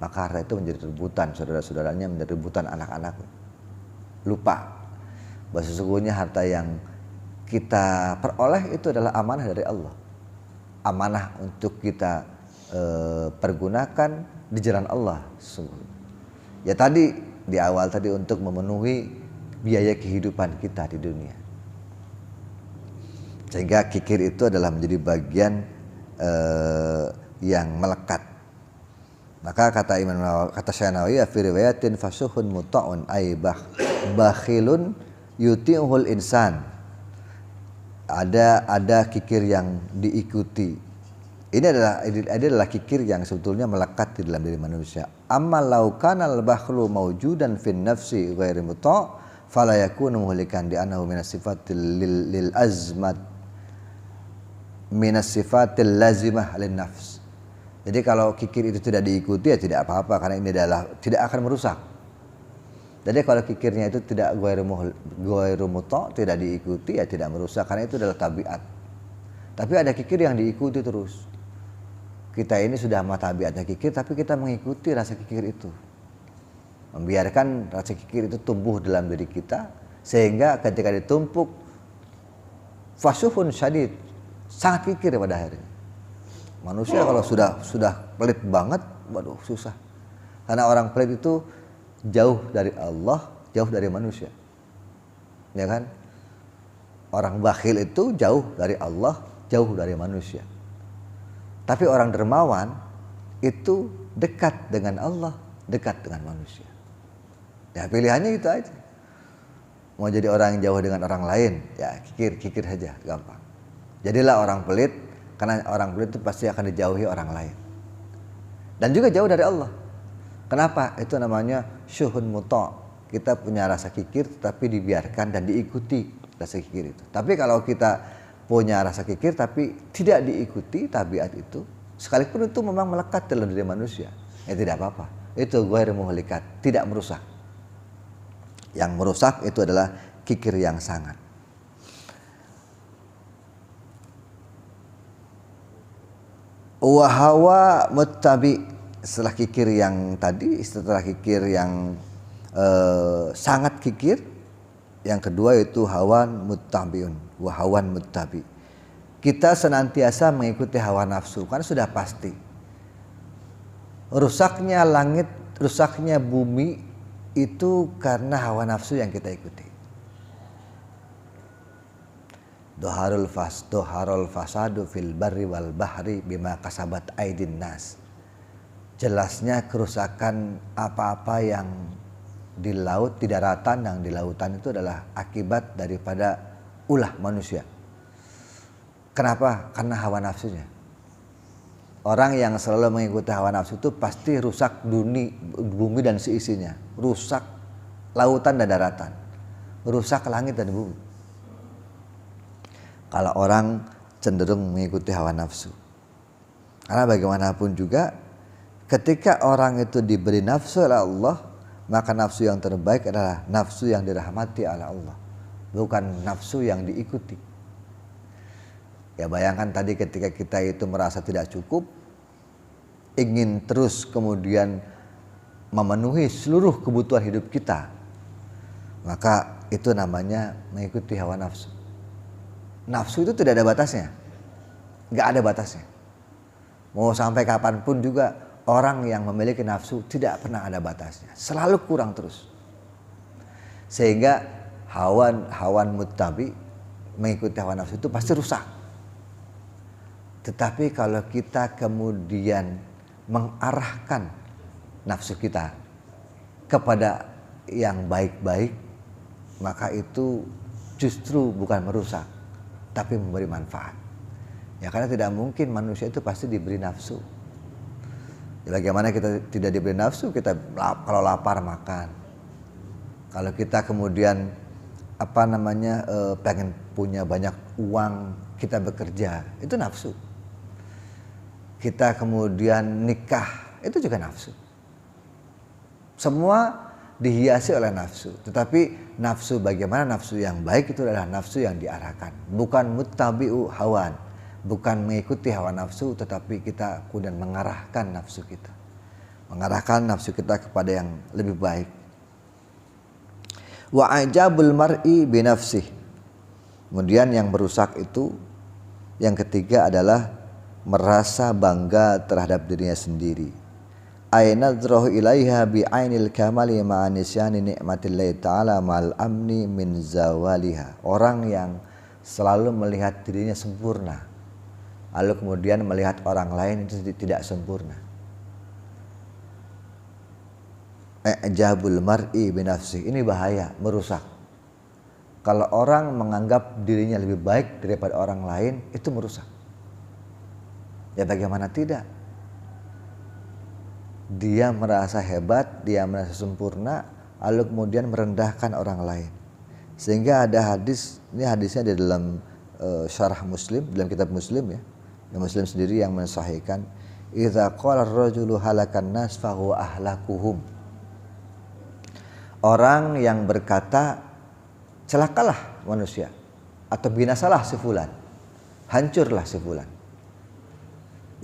Maka harta itu menjadi rebutan saudara-saudaranya, menjadi rebutan anak-anak. Lupa bahwa sesungguhnya harta yang kita peroleh itu adalah amanah dari Allah. Amanah untuk kita pergunakan di jalan Allah. Ya tadi di awal tadi untuk memenuhi biaya kehidupan kita di dunia. Sehingga kikir itu adalah menjadi bagian yang melekat. Maka kata Syekh Nawawi fi riwayatin fasuhun muta'un ay bakhilun yuti'uhul insan. Ada kikir yang diikuti. Ini adalah kikir yang sebetulnya melekat di dalam diri manusia. Amma law kana al-bakhlu mawjudan fin nafsi ghairi muta' fala yakunu muhlikan di annahu min sifatil lil azmat minas sifatil lazimah lin nafs. Jadi kalau kikir itu tidak diikuti ya tidak apa-apa karena ini adalah tidak akan merusak. Jadi kalau kikirnya itu tidak ghairu muta, tidak diikuti ya tidak merusak karena itu adalah tabiat. Tapi ada kikir yang diikuti terus. Kita ini sudah sama tabiatnya kikir tapi kita mengikuti rasa kikir itu. Membiarkan rasa kikir itu tumbuh dalam diri kita sehingga ketika ditumpuk fasuhun syadid, sangat kikir pada akhirnya. Manusia kalau sudah pelit banget, waduh susah. Karena orang pelit itu jauh dari Allah, jauh dari manusia. Ya kan? Orang bakhil itu jauh dari Allah, jauh dari manusia. Tapi orang dermawan itu dekat dengan Allah, dekat dengan manusia. Ya pilihannya itu aja. Mau jadi orang yang jauh dengan orang lain, ya kikir saja, gampang. Jadilah orang pelit, karena orang pelit itu pasti akan dijauhi orang lain. Dan juga jauh dari Allah. Kenapa? Itu namanya syuhun muta'. Kita punya rasa kikir tapi dibiarkan dan diikuti rasa kikir itu. Tapi kalau kita punya rasa kikir tapi tidak diikuti tabiat itu, sekalipun itu memang melekat dalam diri manusia, ya tidak apa-apa. Itu ghairu muhlikat, tidak merusak. Yang merusak itu adalah kikir yang sangat. Wa hawa muttabi, setelah kikir yang tadi, setelah kikir yang sangat kikir, yang kedua itu hawan muttabiun, wa hawan muttabi. Kita senantiasa mengikuti hawa nafsu, kan sudah pasti. Rusaknya langit, rusaknya bumi itu karena hawa nafsu yang kita ikuti. Doharul fasadu fil barri wal bahri bima kasabat aidin nas. Jelasnya kerusakan apa-apa yang di laut, di daratan, yang di lautan itu adalah akibat daripada ulah manusia. Kenapa? Karena hawa nafsunya. Orang yang selalu mengikuti hawa nafsu itu pasti rusak bumi dan seisinya, rusak lautan dan daratan, rusak langit dan bumi. Kalau orang cenderung mengikuti hawa nafsu. Karena bagaimanapun juga ketika orang itu diberi nafsu oleh Allah, maka nafsu yang terbaik adalah nafsu yang dirahmati oleh Allah, bukan nafsu yang diikuti. Ya bayangkan tadi ketika kita itu merasa tidak cukup, ingin terus kemudian memenuhi seluruh kebutuhan hidup kita, maka itu namanya mengikuti hawa nafsu. Nafsu itu tidak ada batasnya, nggak ada batasnya. Mau sampai kapanpun juga orang yang memiliki nafsu tidak pernah ada batasnya, selalu kurang terus. Sehingga hawan muttabi, mengikuti hawa nafsu itu pasti rusak. Tetapi kalau kita kemudian mengarahkan nafsu kita kepada yang baik-baik, maka itu justru bukan merusak, tapi memberi manfaat. Ya karena tidak mungkin manusia itu pasti diberi nafsu. Ya, bagaimana kita tidak diberi nafsu? Kita kalau lapar makan. Kalau kita kemudian pengen punya banyak uang, kita bekerja, itu nafsu. Kita kemudian nikah, itu juga nafsu. Semua dihiasi oleh nafsu. Tetapi nafsu, bagaimana nafsu yang baik itu adalah nafsu yang diarahkan, bukan muttabi'u hawan, bukan mengikuti hawa nafsu, tetapi kita kemudian mengarahkan nafsu kita, mengarahkan nafsu kita kepada yang lebih baik. Wa ajabul mar'i binafsih. Kemudian yang merusak itu yang ketiga adalah merasa bangga terhadap dirinya sendiri. Ainadrahu ilaiha bi ainil kamali ma'a nisyani ni'matillahi ta'ala ma'al amni min zawaliha. Orang yang selalu melihat dirinya sempurna, lalu kemudian melihat orang lain itu tidak sempurna. Ijabul mar'i binafsi, ini bahaya, merusak. Kalau orang menganggap dirinya lebih baik daripada orang lain, itu merusak. Ya bagaimana tidak? Dia merasa hebat, dia merasa sempurna, lalu kemudian merendahkan orang lain. Sehingga ada hadis, ini hadisnya di dalam syarah Muslim, dalam kitab Muslim ya. Muslim sendiri yang mensahihkan, idza qala ar-rajulu halakan nas fa huwa ahlakuhum. Orang yang berkata celakalah manusia atau binasalah si fulan, hancurlah si fulan.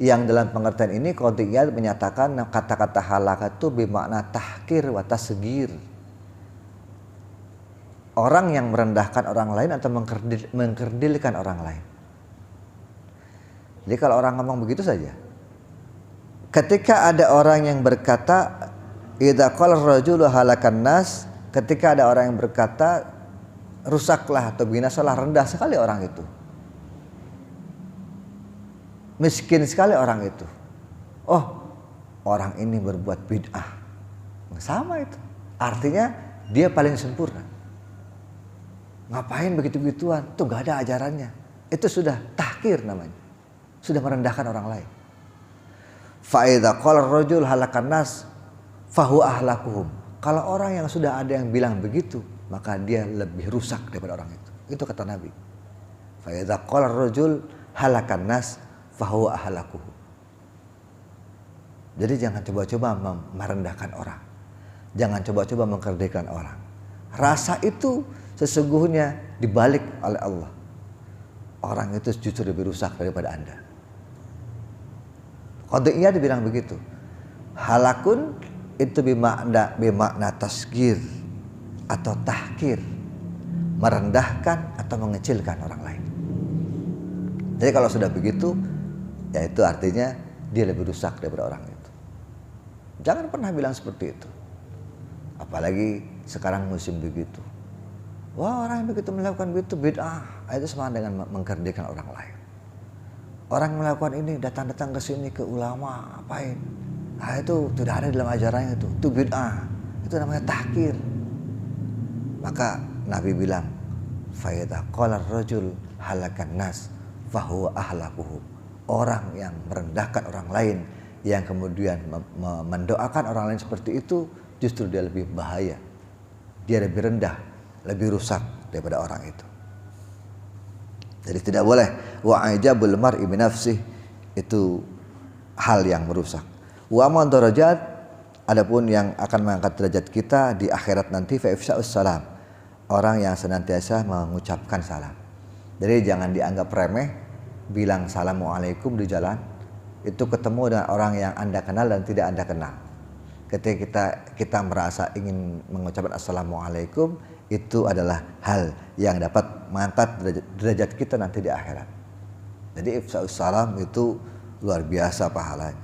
Yang dalam pengertian ini Qadiyah menyatakan kata-kata halaka itu bermakna tahkir wa tasghir. Orang yang merendahkan orang lain atau mengkerdilkan orang lain. Jadi kalau orang ngomong begitu saja. Ketika ada orang yang berkata idza qala ar-rajulu halakan nas, ketika ada orang yang berkata rusaklah atau binasalah, rendah sekali orang itu. Miskin sekali orang itu. Oh, orang ini berbuat bid'ah. Sama itu. Artinya dia paling sempurna. Ngapain begitu-begituan? Itu gak ada ajarannya. Itu sudah tahkir namanya. Sudah merendahkan orang lain. Fa idza qala ar-rajul halakan nas fa huwa ahlakuhum. Kalau orang yang sudah ada yang bilang begitu, maka dia lebih rusak daripada orang itu. Itu kata Nabi. Fa idza qala ar-rajul halakan nas fahuwa ahlakuhu. Jadi jangan coba-coba merendahkan orang. Jangan coba-coba mengkerdilkan orang. Rasa itu sesungguhnya dibalik oleh Allah. Orang itu justru lebih rusak daripada Anda. Qadiyah dibilang begitu. Halakun itu bermakna tasgir atau tahkir, merendahkan atau mengecilkan orang lain. Jadi kalau sudah begitu, ya itu artinya dia lebih rusak daripada orang itu. Jangan pernah bilang seperti itu. Apalagi sekarang musim begitu. Wah, orang yang begitu melakukan begitu bid'ah, itu sama dengan mengkerdilkan orang lain. Orang melakukan ini datang-datang ke sini ke ulama, apain? Nah, itu tidak ada dalam ajarannya itu bid'ah. Itu namanya tahkir. Maka Nabi bilang, fa idza qala ar-rajul halakan nas fa huwa ahlakuhu. Orang yang merendahkan orang lain, yang kemudian mendoakan orang lain seperti itu, justru dia lebih bahaya. Dia lebih rendah, lebih rusak daripada orang itu. Jadi tidak boleh wa ajabul mar'i bi nafsihi, itu hal yang merusak. Wa man darajat, adapun yang akan mengangkat derajat kita di akhirat nanti fa ifsa'us salam, orang yang senantiasa mengucapkan salam. Jadi jangan dianggap remeh bilang assalamualaikum di jalan, itu ketemu dengan orang yang Anda kenal dan tidak Anda kenal. Ketika kita merasa ingin mengucapkan assalamualaikum, itu adalah hal yang dapat mengangkat derajat kita nanti di akhirat. Jadi ifsa'us salam itu luar biasa pahalanya.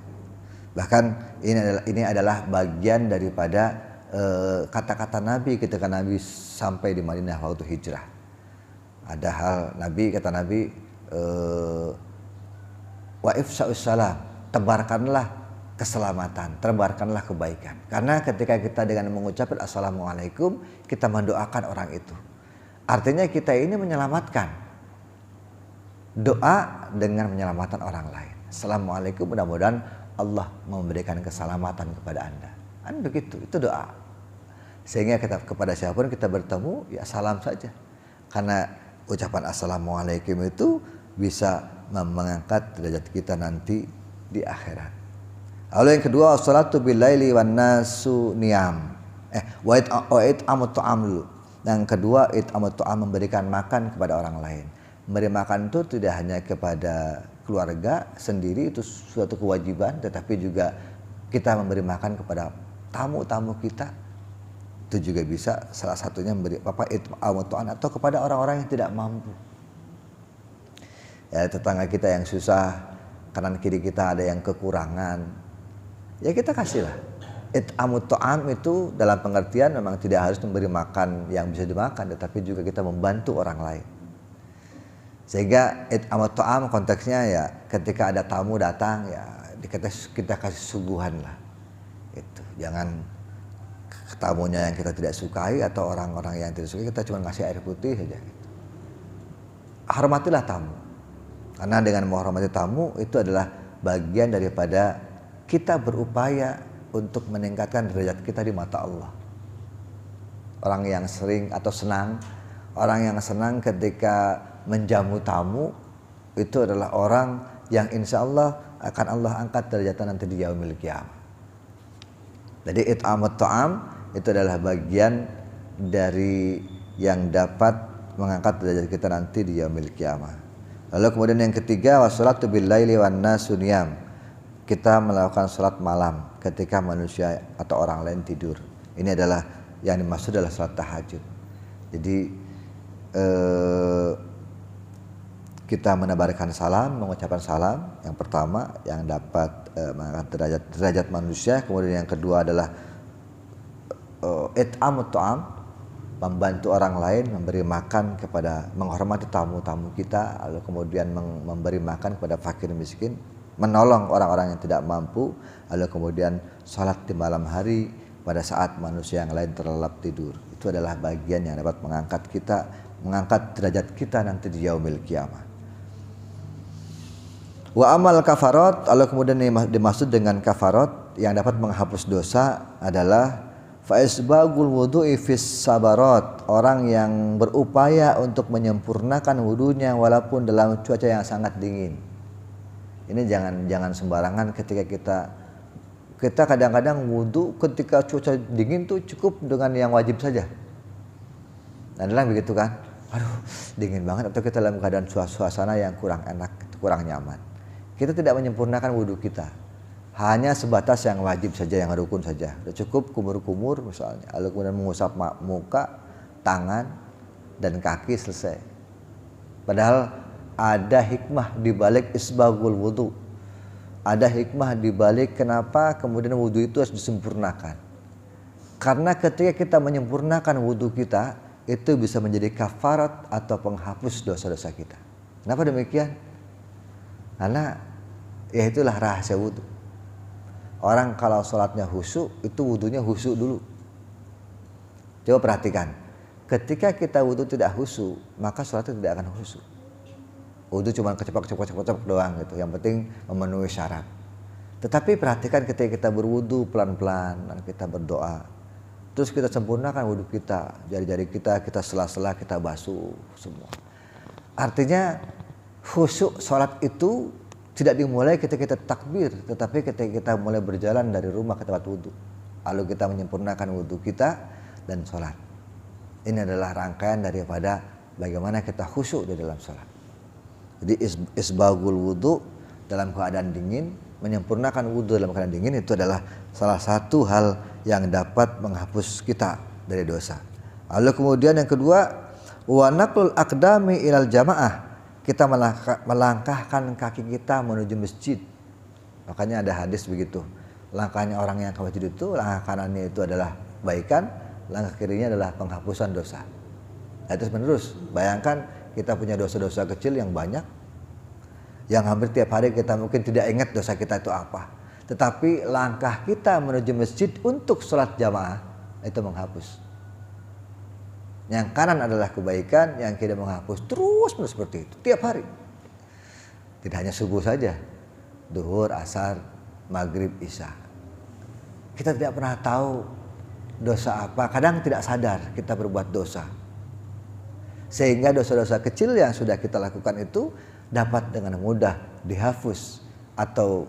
Bahkan ini adalah bagian daripada kata-kata Nabi ketika Nabi sampai di Madinah waktu hijrah. Ada hal kata Nabi, wa ifsa'us salam, tebarkanlah keselamatan, tebarkanlah kebaikan. Karena ketika kita dengan mengucapkan assalamualaikum, kita mendoakan orang itu. Artinya kita ini menyelamatkan. Doa dengan menyelamatkan orang lain. Assalamualaikum, mudah-mudahan Allah memberikan keselamatan kepada Anda. Kan begitu, itu doa. Sehingga kita kepada siapapun kita bertemu, ya salam saja. Karena ucapan assalamualaikum itu bisa mengangkat derajat kita nanti di akhirat. Lalu yang kedua, wassalatu billaili wan nasu niyam. Wa it'amut ta'am dulu. Yang kedua, it'amut ta'am, memberikan makan kepada orang lain. Memberi makan itu tidak hanya kepada keluarga sendiri, itu suatu kewajiban, tetapi juga kita memberi makan kepada tamu-tamu kita. Itu juga bisa, salah satunya memberi it'amut ta'am atau kepada orang-orang yang tidak mampu. Ya, tetangga kita yang susah, kanan kiri kita ada yang kekurangan, ya kita kasihlah. It'amut ta'am itu dalam pengertian memang tidak harus memberi makan yang bisa dimakan, tetapi juga kita membantu orang lain. Sehingga it'amut ta'am konteksnya ya ketika ada tamu datang, ya kita kasih suguhan lah. Itu jangan tamunya yang kita tidak sukai atau orang-orang yang tidak sukai kita cuma kasih air putih saja. Gitu. Hormatilah tamu, karena dengan menghormati tamu itu adalah bagian daripada kita berupaya untuk meningkatkan derajat kita di mata Allah. Orang yang sering atau senang, orang yang senang ketika menjamu tamu, itu adalah orang yang insya Allah akan Allah angkat derajatnya nanti di yaumil qiyamah. Jadi it'amut ta'am itu adalah bagian dari yang dapat mengangkat derajat kita nanti di yaumil qiyamah. Lalu kemudian yang ketiga, wassalatu billaili wan nasu niyam. Kita melakukan salat malam ketika manusia atau orang lain tidur. Ini adalah yang dimaksud adalah salat tahajud. Jadi kita menebarkan salam, mengucapkan salam. Yang pertama yang dapat mengangkat derajat manusia. Kemudian yang kedua adalah it'amut ta'am, membantu orang lain, memberi makan kepada, menghormati tamu-tamu kita, lalu kemudian memberi makan kepada fakir miskin, menolong orang-orang yang tidak mampu, lalu kemudian sholat di malam hari pada saat manusia yang lain terlelap tidur. Itu adalah bagian yang dapat mengangkat kita, mengangkat derajat kita nanti di yaumil qiyamah. Wa amal kafarat, lalu kemudian dimaksud dengan kafarat yang dapat menghapus dosa adalah faisbagul wudu'i fis sabarat, orang yang berupaya untuk menyempurnakan wudunya walaupun dalam cuaca yang sangat dingin. Ini jangan sembarangan ketika kita kadang-kadang wudu ketika cuaca dingin tuh cukup dengan yang wajib saja. Adalah begitu kan? Aduh, dingin banget, atau kita dalam keadaan suasana yang kurang enak, kurang nyaman. Kita tidak menyempurnakan wudu kita. hanya sebatas yang wajib saja, yang rukun saja. Sudah cukup kumur-kumur misalnya, lalu kemudian mengusap muka, tangan, dan kaki, selesai. Padahal ada hikmah di balik isbagul wudu. Ada hikmah di balik kenapa kemudian wudu itu harus disempurnakan. Karena ketika kita menyempurnakan wudu kita, itu bisa menjadi kafarat atau penghapus dosa-dosa kita. Kenapa demikian? Karena ya itulah rahasia wudu. Orang kalau sholatnya khusyuk, itu wudunya khusyuk dulu. Coba perhatikan, ketika kita wudu tidak khusyuk, maka sholatnya tidak akan khusyuk. Wudu cuma kecepak doang gitu. Yang penting memenuhi syarat. Tetapi perhatikan ketika kita berwudu pelan-pelan dan kita berdoa, terus kita sempurnakan wudu kita, jari-jari kita sela-sela kita basuh semua. Artinya khusyuk sholat itu tidak dimulai ketika kita takbir, tetapi ketika kita mulai berjalan dari rumah ke tempat wudu, lalu kita menyempurnakan wudu kita dan sholat. Ini adalah rangkaian daripada bagaimana kita khusyuk di dalam sholat. Jadi isbagul wudu dalam keadaan dingin, menyempurnakan wudu dalam keadaan dingin itu adalah salah satu hal yang dapat menghapus kita dari dosa. Lalu kemudian yang kedua, wa naqlul aqdami ilal jamaah. Kita melangkahkan kaki kita menuju masjid. Makanya ada hadis begitu. Langkahnya orang yang ke masjid itu, langkah kanannya itu adalah kebaikan, langkah kirinya adalah penghapusan dosa. Terus menerus. Bayangkan kita punya dosa-dosa kecil yang banyak, yang hampir tiap hari kita mungkin tidak ingat dosa kita itu apa. Tetapi langkah kita menuju masjid untuk sholat jamaah itu menghapus. Yang kanan adalah kebaikan, yang kiri menghapus. Terus seperti itu tiap hari. Tidak hanya subuh saja, duhur, asar, maghrib, isya. Kita tidak pernah tahu dosa apa. Kadang tidak sadar kita berbuat dosa. Sehingga dosa-dosa kecil yang sudah kita lakukan itu dapat dengan mudah dihapus, atau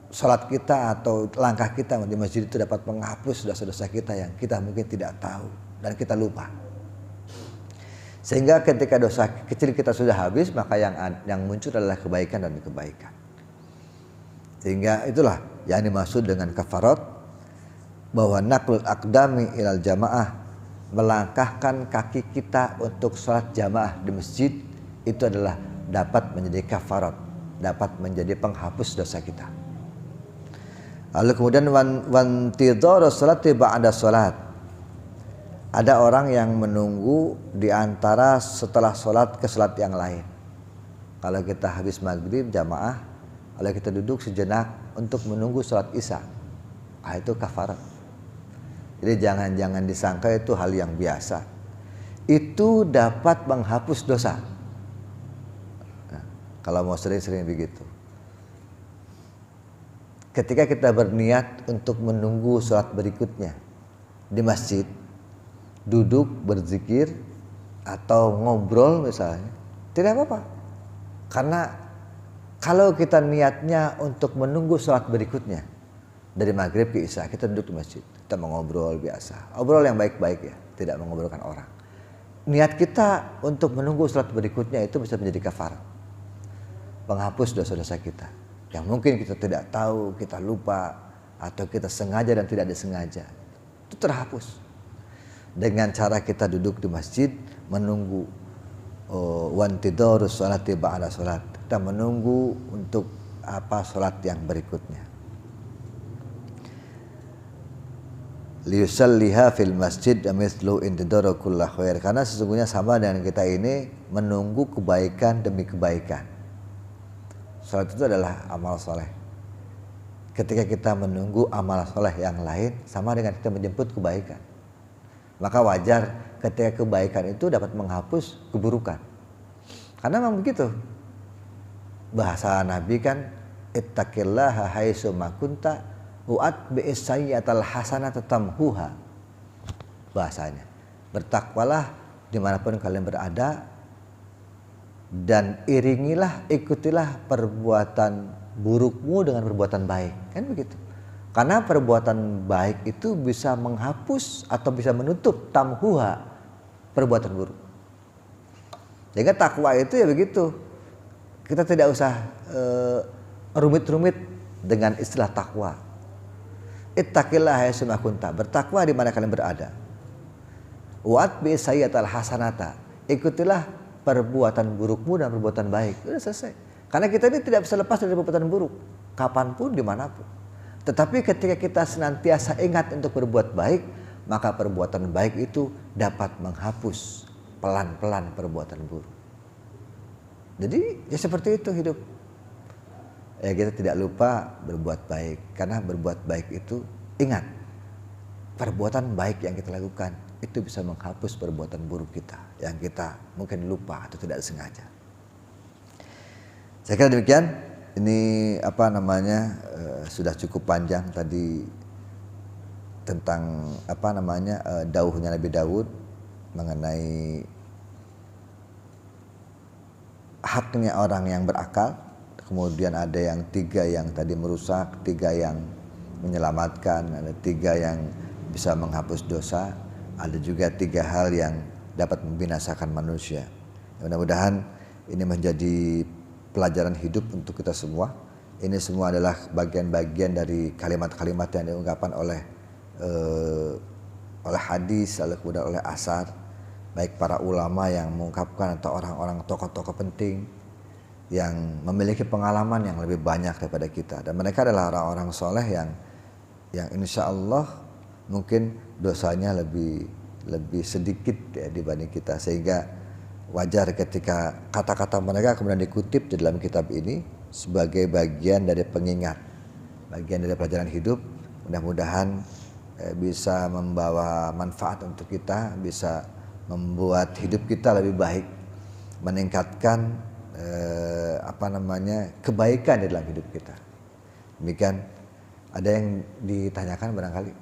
sholat kita atau langkah kita di masjid itu dapat menghapus dosa-dosa kita yang kita mungkin tidak tahu dan kita lupa. Sehingga ketika dosa kecil kita sudah habis, maka yang muncul adalah kebaikan dan kebaikan. Sehingga itulah yang dimaksud dengan kafarat, bahwa naqlul aqdami ilal jamaah, melangkahkan kaki kita untuk sholat jamaah di masjid, itu adalah dapat menjadi kafarat, dapat menjadi penghapus dosa kita. Lalu kemudian wantidharu sholati ba'da sholat. Ada orang yang menunggu di antara setelah sholat ke sholat yang lain. Kalau kita habis maghrib jamaah, lalu kita duduk sejenak untuk menunggu sholat isya, itu kafarat. Jadi jangan disangka itu hal yang biasa. Itu dapat menghapus dosa. Nah, kalau mau sering-sering begitu. Ketika kita berniat untuk menunggu sholat berikutnya di masjid, duduk berzikir atau ngobrol misalnya, tidak apa-apa. Karena kalau kita niatnya untuk menunggu sholat berikutnya dari maghrib ke isya, kita duduk di masjid, kita mengobrol biasa, obrol yang baik-baik ya, tidak mengobrolkan orang. Niat kita untuk menunggu sholat berikutnya itu bisa menjadi kafarat, penghapus dosa-dosa kita yang mungkin kita tidak tahu, kita lupa, atau kita sengaja dan tidak disengaja, itu terhapus dengan cara kita duduk di masjid menunggu wantidharu sholati ba'da sholat. Kita menunggu untuk sholat yang berikutnya. Liyusalliha fil masjid mithlu intidharu kulli khair, karena sesungguhnya sama dengan kita ini menunggu kebaikan demi kebaikan. Salat itu adalah amal soleh. Ketika kita menunggu amal soleh yang lain, sama dengan kita menjemput kebaikan. Maka wajar ketika kebaikan itu dapat menghapus keburukan. Karena memang begitu. Bahasa Nabi kan, ittaqillaha haitsu ma kunta wa'at bi'is sayyi'atal hasanata tamhuha. Bahasanya, bertakwalah dimanapun kalian berada, dan iringilah, ikutilah perbuatan burukmu dengan perbuatan baik. Kan begitu. Karena perbuatan baik itu bisa menghapus atau bisa menutup tamhuha, perbuatan buruk. Sehingga takwa itu ya begitu. Kita tidak usah rumit-rumit dengan istilah takwa. Ittaqillaha haitsu ma kunta, bertakwa di mana kalian berada. Wa'atbi sayyi'atal hasanata, ikutilah perbuatan burukmu dan perbuatan baik. Sudah selesai. Karena kita ini tidak bisa lepas dari perbuatan buruk, kapanpun, dimanapun. Tetapi ketika kita senantiasa ingat untuk berbuat baik, maka perbuatan baik itu dapat menghapus pelan-pelan perbuatan buruk. Jadi ya seperti itu hidup. Ya kita tidak lupa berbuat baik, karena berbuat baik itu, ingat, perbuatan baik yang kita lakukan itu bisa menghapus perbuatan buruk kita yang kita mungkin lupa atau tidak sengaja. Saya kira demikian. Ini sudah cukup panjang tadi tentang dauhnya Nabi Daud mengenai haknya orang yang berakal. Kemudian ada yang 3 yang tadi merusak, 3 yang menyelamatkan, ada 3 yang bisa menghapus dosa, ada juga 3 hal yang dapat membinasakan manusia. Mudah-mudahan ini menjadi pelajaran hidup untuk kita semua. Ini semua adalah bagian-bagian dari kalimat-kalimat yang diungkapkan oleh hadis, kemudian oleh asar, baik para ulama yang mengungkapkan atau orang-orang tokoh-tokoh penting yang memiliki pengalaman yang lebih banyak daripada kita, dan mereka adalah orang-orang soleh yang insya Allah mungkin dosanya lebih sedikit ya dibanding kita, sehingga wajar ketika kata-kata mereka kemudian dikutip di dalam kitab ini sebagai bagian dari pengingat, bagian dari pelajaran hidup. Mudah-mudahan bisa membawa manfaat untuk kita, bisa membuat hidup kita lebih baik, meningkatkan kebaikan di dalam hidup kita. Demikian. Ada yang ditanyakan barangkali?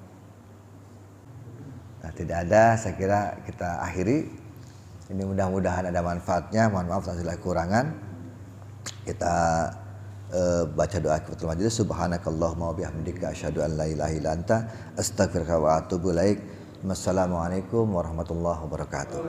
Nah, tidak ada. Saya kira kita akhiri. Ini mudah-mudahan ada manfaatnya. Mohon maaf atas segala kekurangan. Kita baca doa kifaratul majelis. Subhanakallahumma wa bihamdika asyhadu an la ilaha illa anta astaghfiruka wa atubu ilaik. Wassalamualaikum warahmatullahi wabarakatuh.